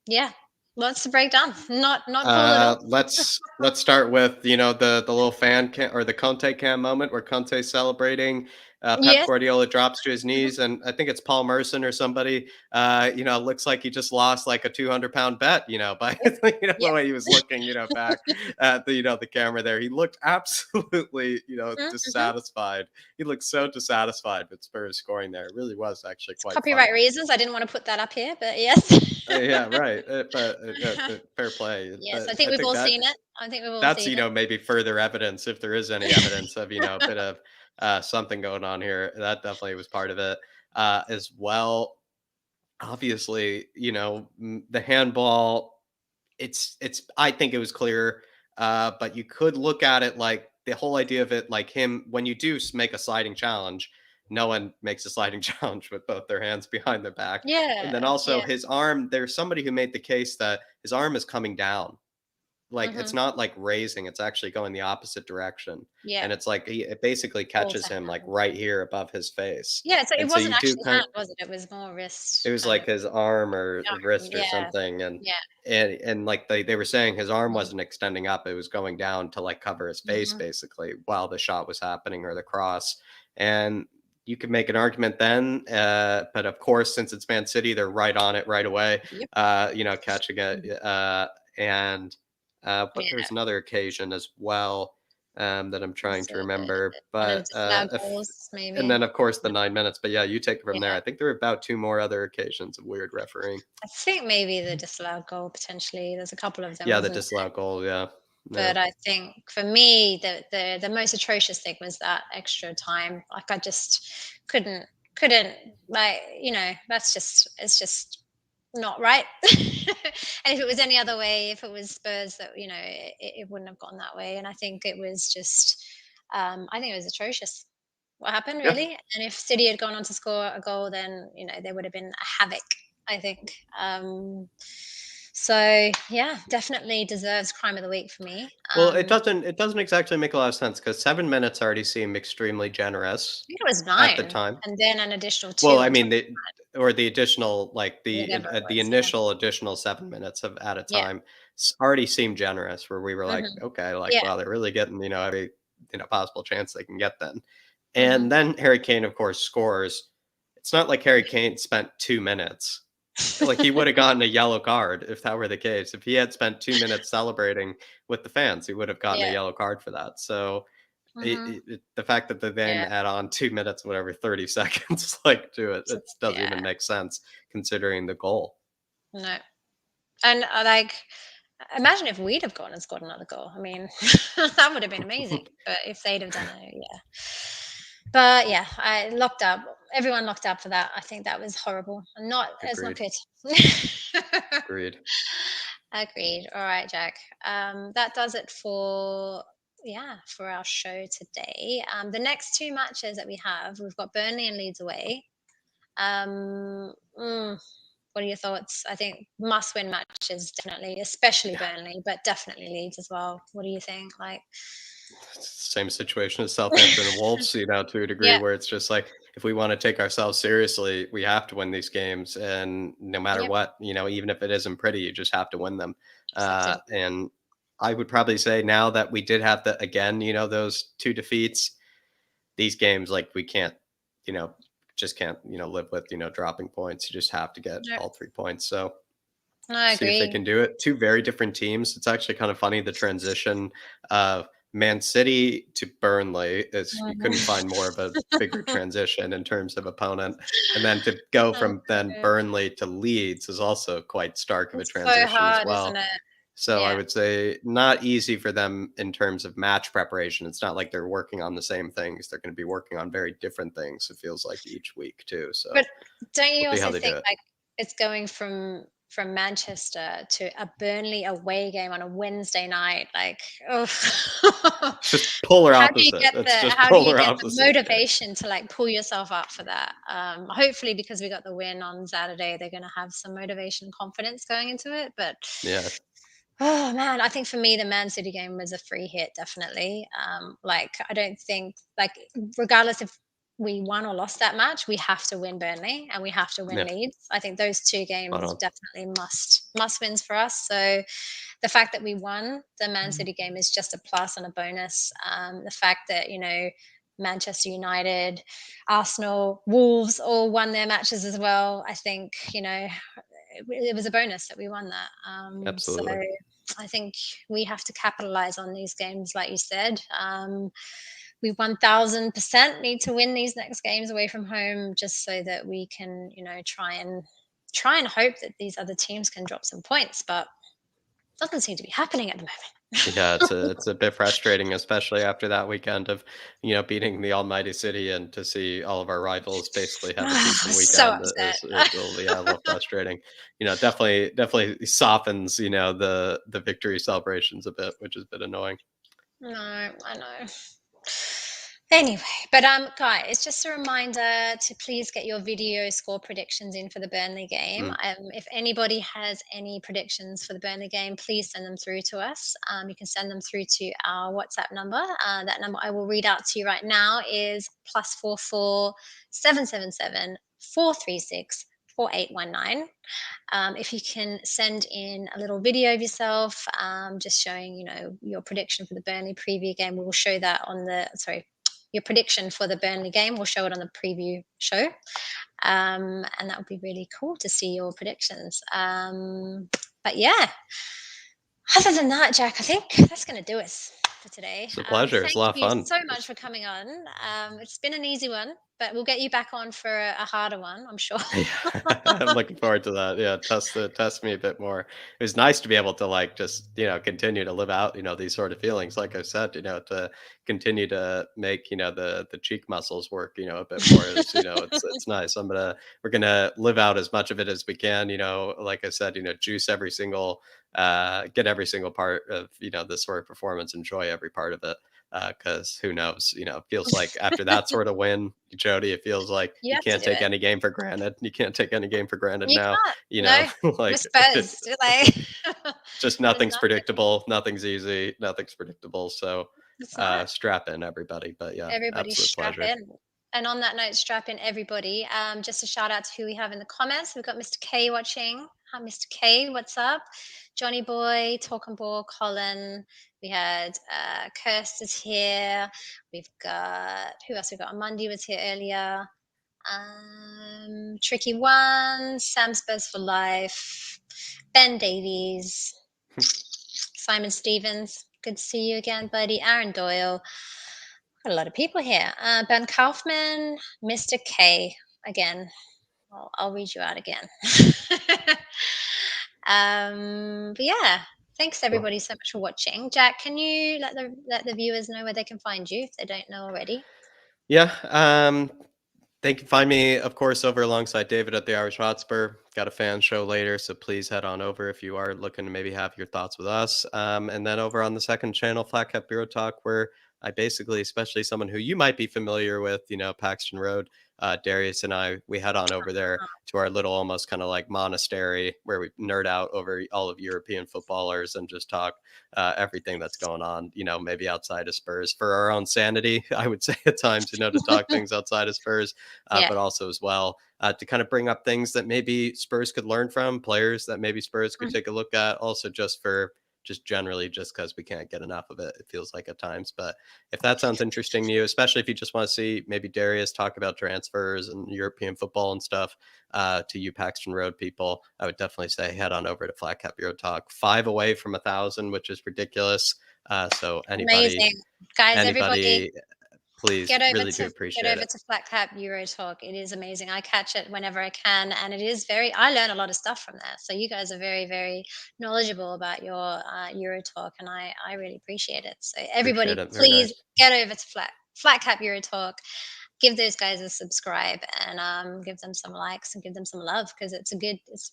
Yeah, lots to break down. Not cool at all. Let's start with the little fan cam or the Conte cam moment where Conte's celebrating. Pep Yes. Guardiola drops to his Mhm. knees, and I think it's Paul Merson or somebody. Looks like he just lost like a 200-pound bet. By Yep. the Yep. way he was looking. Back at the camera there. He looked absolutely Mhm. dissatisfied. He looked so dissatisfied with Spurs scoring there. It really was actually It's quite copyright funny. reasons. I didn't want to put that up here, but yes. Yeah, right. But fair play. Yes, I But think I we've think all that seen it. I think we've all that's seen it. maybe further evidence if there is any evidence of a bit of something going on here. That definitely was part of it as well. Obviously, the handball. It's. I think it was clear, but you could look at it like the whole idea of it, like him when you do make a sliding challenge. No one makes a sliding challenge with both their hands behind their back. And then Yeah, also yeah. his arm, there's somebody who made the case that his arm is coming down, like, it's Mhm. not, like, raising, it's actually going the opposite direction, Yeah, and it's like it basically balls catches to him, like, hand. right here above his face, Yeah, so it and so wasn't you do actually kind hand, was it? It was more it wrist was kind like of his arm or arm. wrist or Yeah, something, yeah. and, like, they were saying his arm Mhm, wasn't extending up, it was going down to, like, cover his face, mhm. basically, while the shot was happening or the cross, and you could make an argument then, but, of course, since it's Man City, they're right on it right away, Yep. catching it, Mhm. and but Yeah, there's another occasion as well, that I'm trying was to it remember, one of the but, disallowed if goals and maybe? then, of course, the Yeah, 9 minutes, but yeah, you take it from there. yeah. I think there were about 2 more other occasions of weird refereeing. I think maybe the disallowed goal potentially. There's a couple of them, Yeah, the wasn't disallowed goal, yeah. Yeah. But I think for me, the most atrocious thing was that extra time. Like I just couldn't couldn't like that's just it's just not right. And if it was any other way, if it was Spurs, that it wouldn't have gone that way. And I think it was just I think it was atrocious what happened Yeah. really. And if City had gone on to score a goal, then there would have been a havoc. I think. So yeah, definitely deserves crime of the week for me. Well, it doesn't exactly make a lot of sense because 7 minutes already seemed extremely generous I think it was at the 9, time. and then an additional Well, 2 I on top mean, of the additional, like, whatever it the was, yeah. initial additional 7 minutes of at a Yeah. time already seemed generous where we were like, Mhm. "Okay," like, Yeah. "Wow, they're really getting, every, possible chance they can get then." Mhm. And then Harry Kane, of course, scores. It's not like Harry Kane spent 2 minutes. Like, he would have gotten a yellow card if that were the case. If he had spent 2 minutes celebrating with the fans, he would have gotten a Yeah. yellow card for that. So, Mhm. the fact that they then Yeah. add on 2 minutes, whatever, 30 seconds, like, to it, it Just doesn't yeah, even make sense considering the goal. no. And, imagine if we'd have gone and scored another goal. I mean, that would have been amazing, but if they'd have done it, yeah. But, yeah, I locked up. everyone locked up for that. I think that was horrible. It's not Agreed. good. Agreed. Agreed. All right, Jack. That does it for for our show today. The next two matches that we have, we've got Burnley and Leeds away. Um, mm, what are your thoughts? I think must-win matches definitely, especially Burnley, but definitely Leeds as well. What do you think? Like, Same situation as Southampton and Wolves, to a degree yeah, where it's just like if we want to take ourselves seriously, we have to win these games, and no matter yep, what, even if it isn't pretty, you just have to win them. just have to. And I would probably say now that we did have the again, those two defeats, these games like we can't, you know, just can't, live with, dropping points. You just have to get No, all 3 points. So I see if they agree. can do it. Two very different teams. It's actually kind of funny the transition of Man City to Burnley is you couldn't Mhm. find more of a bigger transition in terms of opponent. And then to go I from then know. Burnley to Leeds is also quite stark of a It's so transition as hard, isn't well. it? So I Yeah. would say not easy for them in terms of match preparation. It's not like they're working on the same things. They're going to be working on very different things, it feels like each week too. So But don't we'll you see how also they do think, it. like, it's going from Manchester to a Burnley away game on a Wednesday night, like, oh, It's just polar opposite. It's just how do you polar get the opposite. Yeah. motivation to, like, pull yourself up for that? Hopefully, because we got the win on Saturday, they're gonna have some motivation and confidence going into it, but Yeah. oh man, I think for me the Man City game was a free hit, definitely. Like I don't think like regardless if we won or lost that match, we have to win Burnley and we have to win Yeah. Leeds. I think those two Spot games on. definitely must wins for us. So the fact that we won the Man City game is just a plus and a bonus. The fact that Manchester United, Arsenal, Wolves all won their matches as well. I think it was a bonus that we won that. So Absolutely. I think we have to capitalize on these games, like you said. We 1000% need to win these next games away from home, just so that we can, try and hope that these other teams can drop some points. But it doesn't seem to be happening at the Yeah, moment. it's a bit frustrating, especially after that weekend of, beating the almighty city and to see all of our rivals basically have a I decent was so weekend upset. yeah, a little frustrating. Definitely softens, the victory celebrations a bit, which is a bit annoying. No, I know. Anyway, but guys, just a reminder to please get your video score predictions in for the Burnley game. Mm. If anybody has any predictions for the Burnley game, please send them through to us. You can send them through to our WhatsApp number. That number I will read out to you right now is +44 777 436 4819. If you can send in a little video of yourself, just showing, your prediction for the Burnley preview game, we will show that on your prediction for the Burnley game. We'll show it on the preview show. And that would be really cool to see your predictions. But yeah, other than that, Jack, I think that's going to do us for today. It's a pleasure. It's Thank a lot of you fun. so much for coming on. It's been an easy one, but we'll get you back on for a harder one, I'm sure. Yeah, I'm looking forward to that. Yeah, test me a bit more. It was nice to be able to like just continue to live out these sort of feelings. Like I said, to continue to make the cheek muscles work a bit more. Is it's nice. We're gonna live out as much of it as we can. Like I said, juice every single get every single part of this sort of performance. Enjoy every part of it. Because who knows? It feels like after that sort of win, Jody, it feels like You you have to can't do take it. any game for granted. You can't take any game for granted You now. can't. No, we're Like Spurs. Like, just there's nothing's nothing. predictable. Nothing's easy. Nothing's predictable. So It's not. strap in, everybody. But yeah, Everybody absolute strap pleasure. in. And on that note, strap in everybody. Just a shout out to who we have in the comments. We've got Mr. K watching. Hi, Mr. K, what's up? Johnny Boy, Talking Ball, Colin. We had Kirst is here. We've got who else we got? Mundi was here earlier. Tricky One, Sam Spurs for Life, Ben Davies, Simon Stevens. Good to see you again, buddy. Aaron Doyle. Got a lot of people here. Ben Kaufman, Mr. K. Again, I'll read you out again. But yeah, thanks Cool. everybody so much for watching. Jack, can you let the viewers know where they can find you if they don't know already? Yeah. They can find me, of course, over alongside David at the Irish Hotspur. Got a fan show later, so please head on over if you are looking to maybe have your thoughts with us. And then over on the second channel, Flat Cap Bureau Talk, where I basically, especially someone who you might be familiar with, Paxton Road, Darius and I, we head on over there to our little almost kind of like monastery where we nerd out over all of European footballers and just talk everything that's going on, maybe outside of Spurs for our own sanity, I would say at times, to talk things outside of Spurs, Yeah. but also as well to kind of bring up things that maybe Spurs could learn from, players that maybe Spurs could take a look at, also just generally, just because we can't get enough of it, it feels like at times. But if that sounds interesting to you, especially if you just want to see maybe Darius talk about transfers and European football and stuff, to you Paxton Road people, I would definitely say head on over to Flat Cap Bureau Talk. 5 away from 1,000, which is ridiculous. So Amazing. Guys, everybody, please, really do appreciate it. to Flat Cap Euro Talk. It is amazing. I catch it whenever I can, and it is I learn a lot of stuff from there. So you guys are very, very knowledgeable about your Euro Talk, and I really appreciate it. So everybody, Appreciate it. Very please nice. get over to Flat Cap Euro Talk. Give those guys a subscribe and give them some likes and give them some love because it's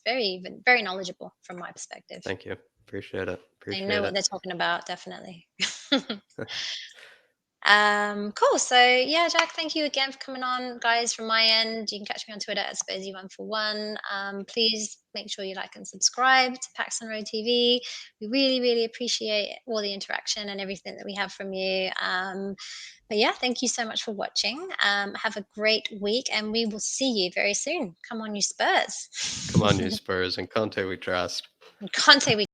very, very knowledgeable from my perspective. Thank you. Appreciate it. They Appreciate know it. what they're talking about, definitely. Cool. So yeah, Jack, thank you again for coming on, guys. From my end, you can catch me on Twitter at Spursy141. Please make sure you like and subscribe to Paxton Road TV. We really, really appreciate all the interaction and everything that we have from you. But yeah, thank you so much for watching. Have a great week, and we will see you very soon. Come on, you Spurs. Come on, you Spurs, and Conte we trust. Conte, we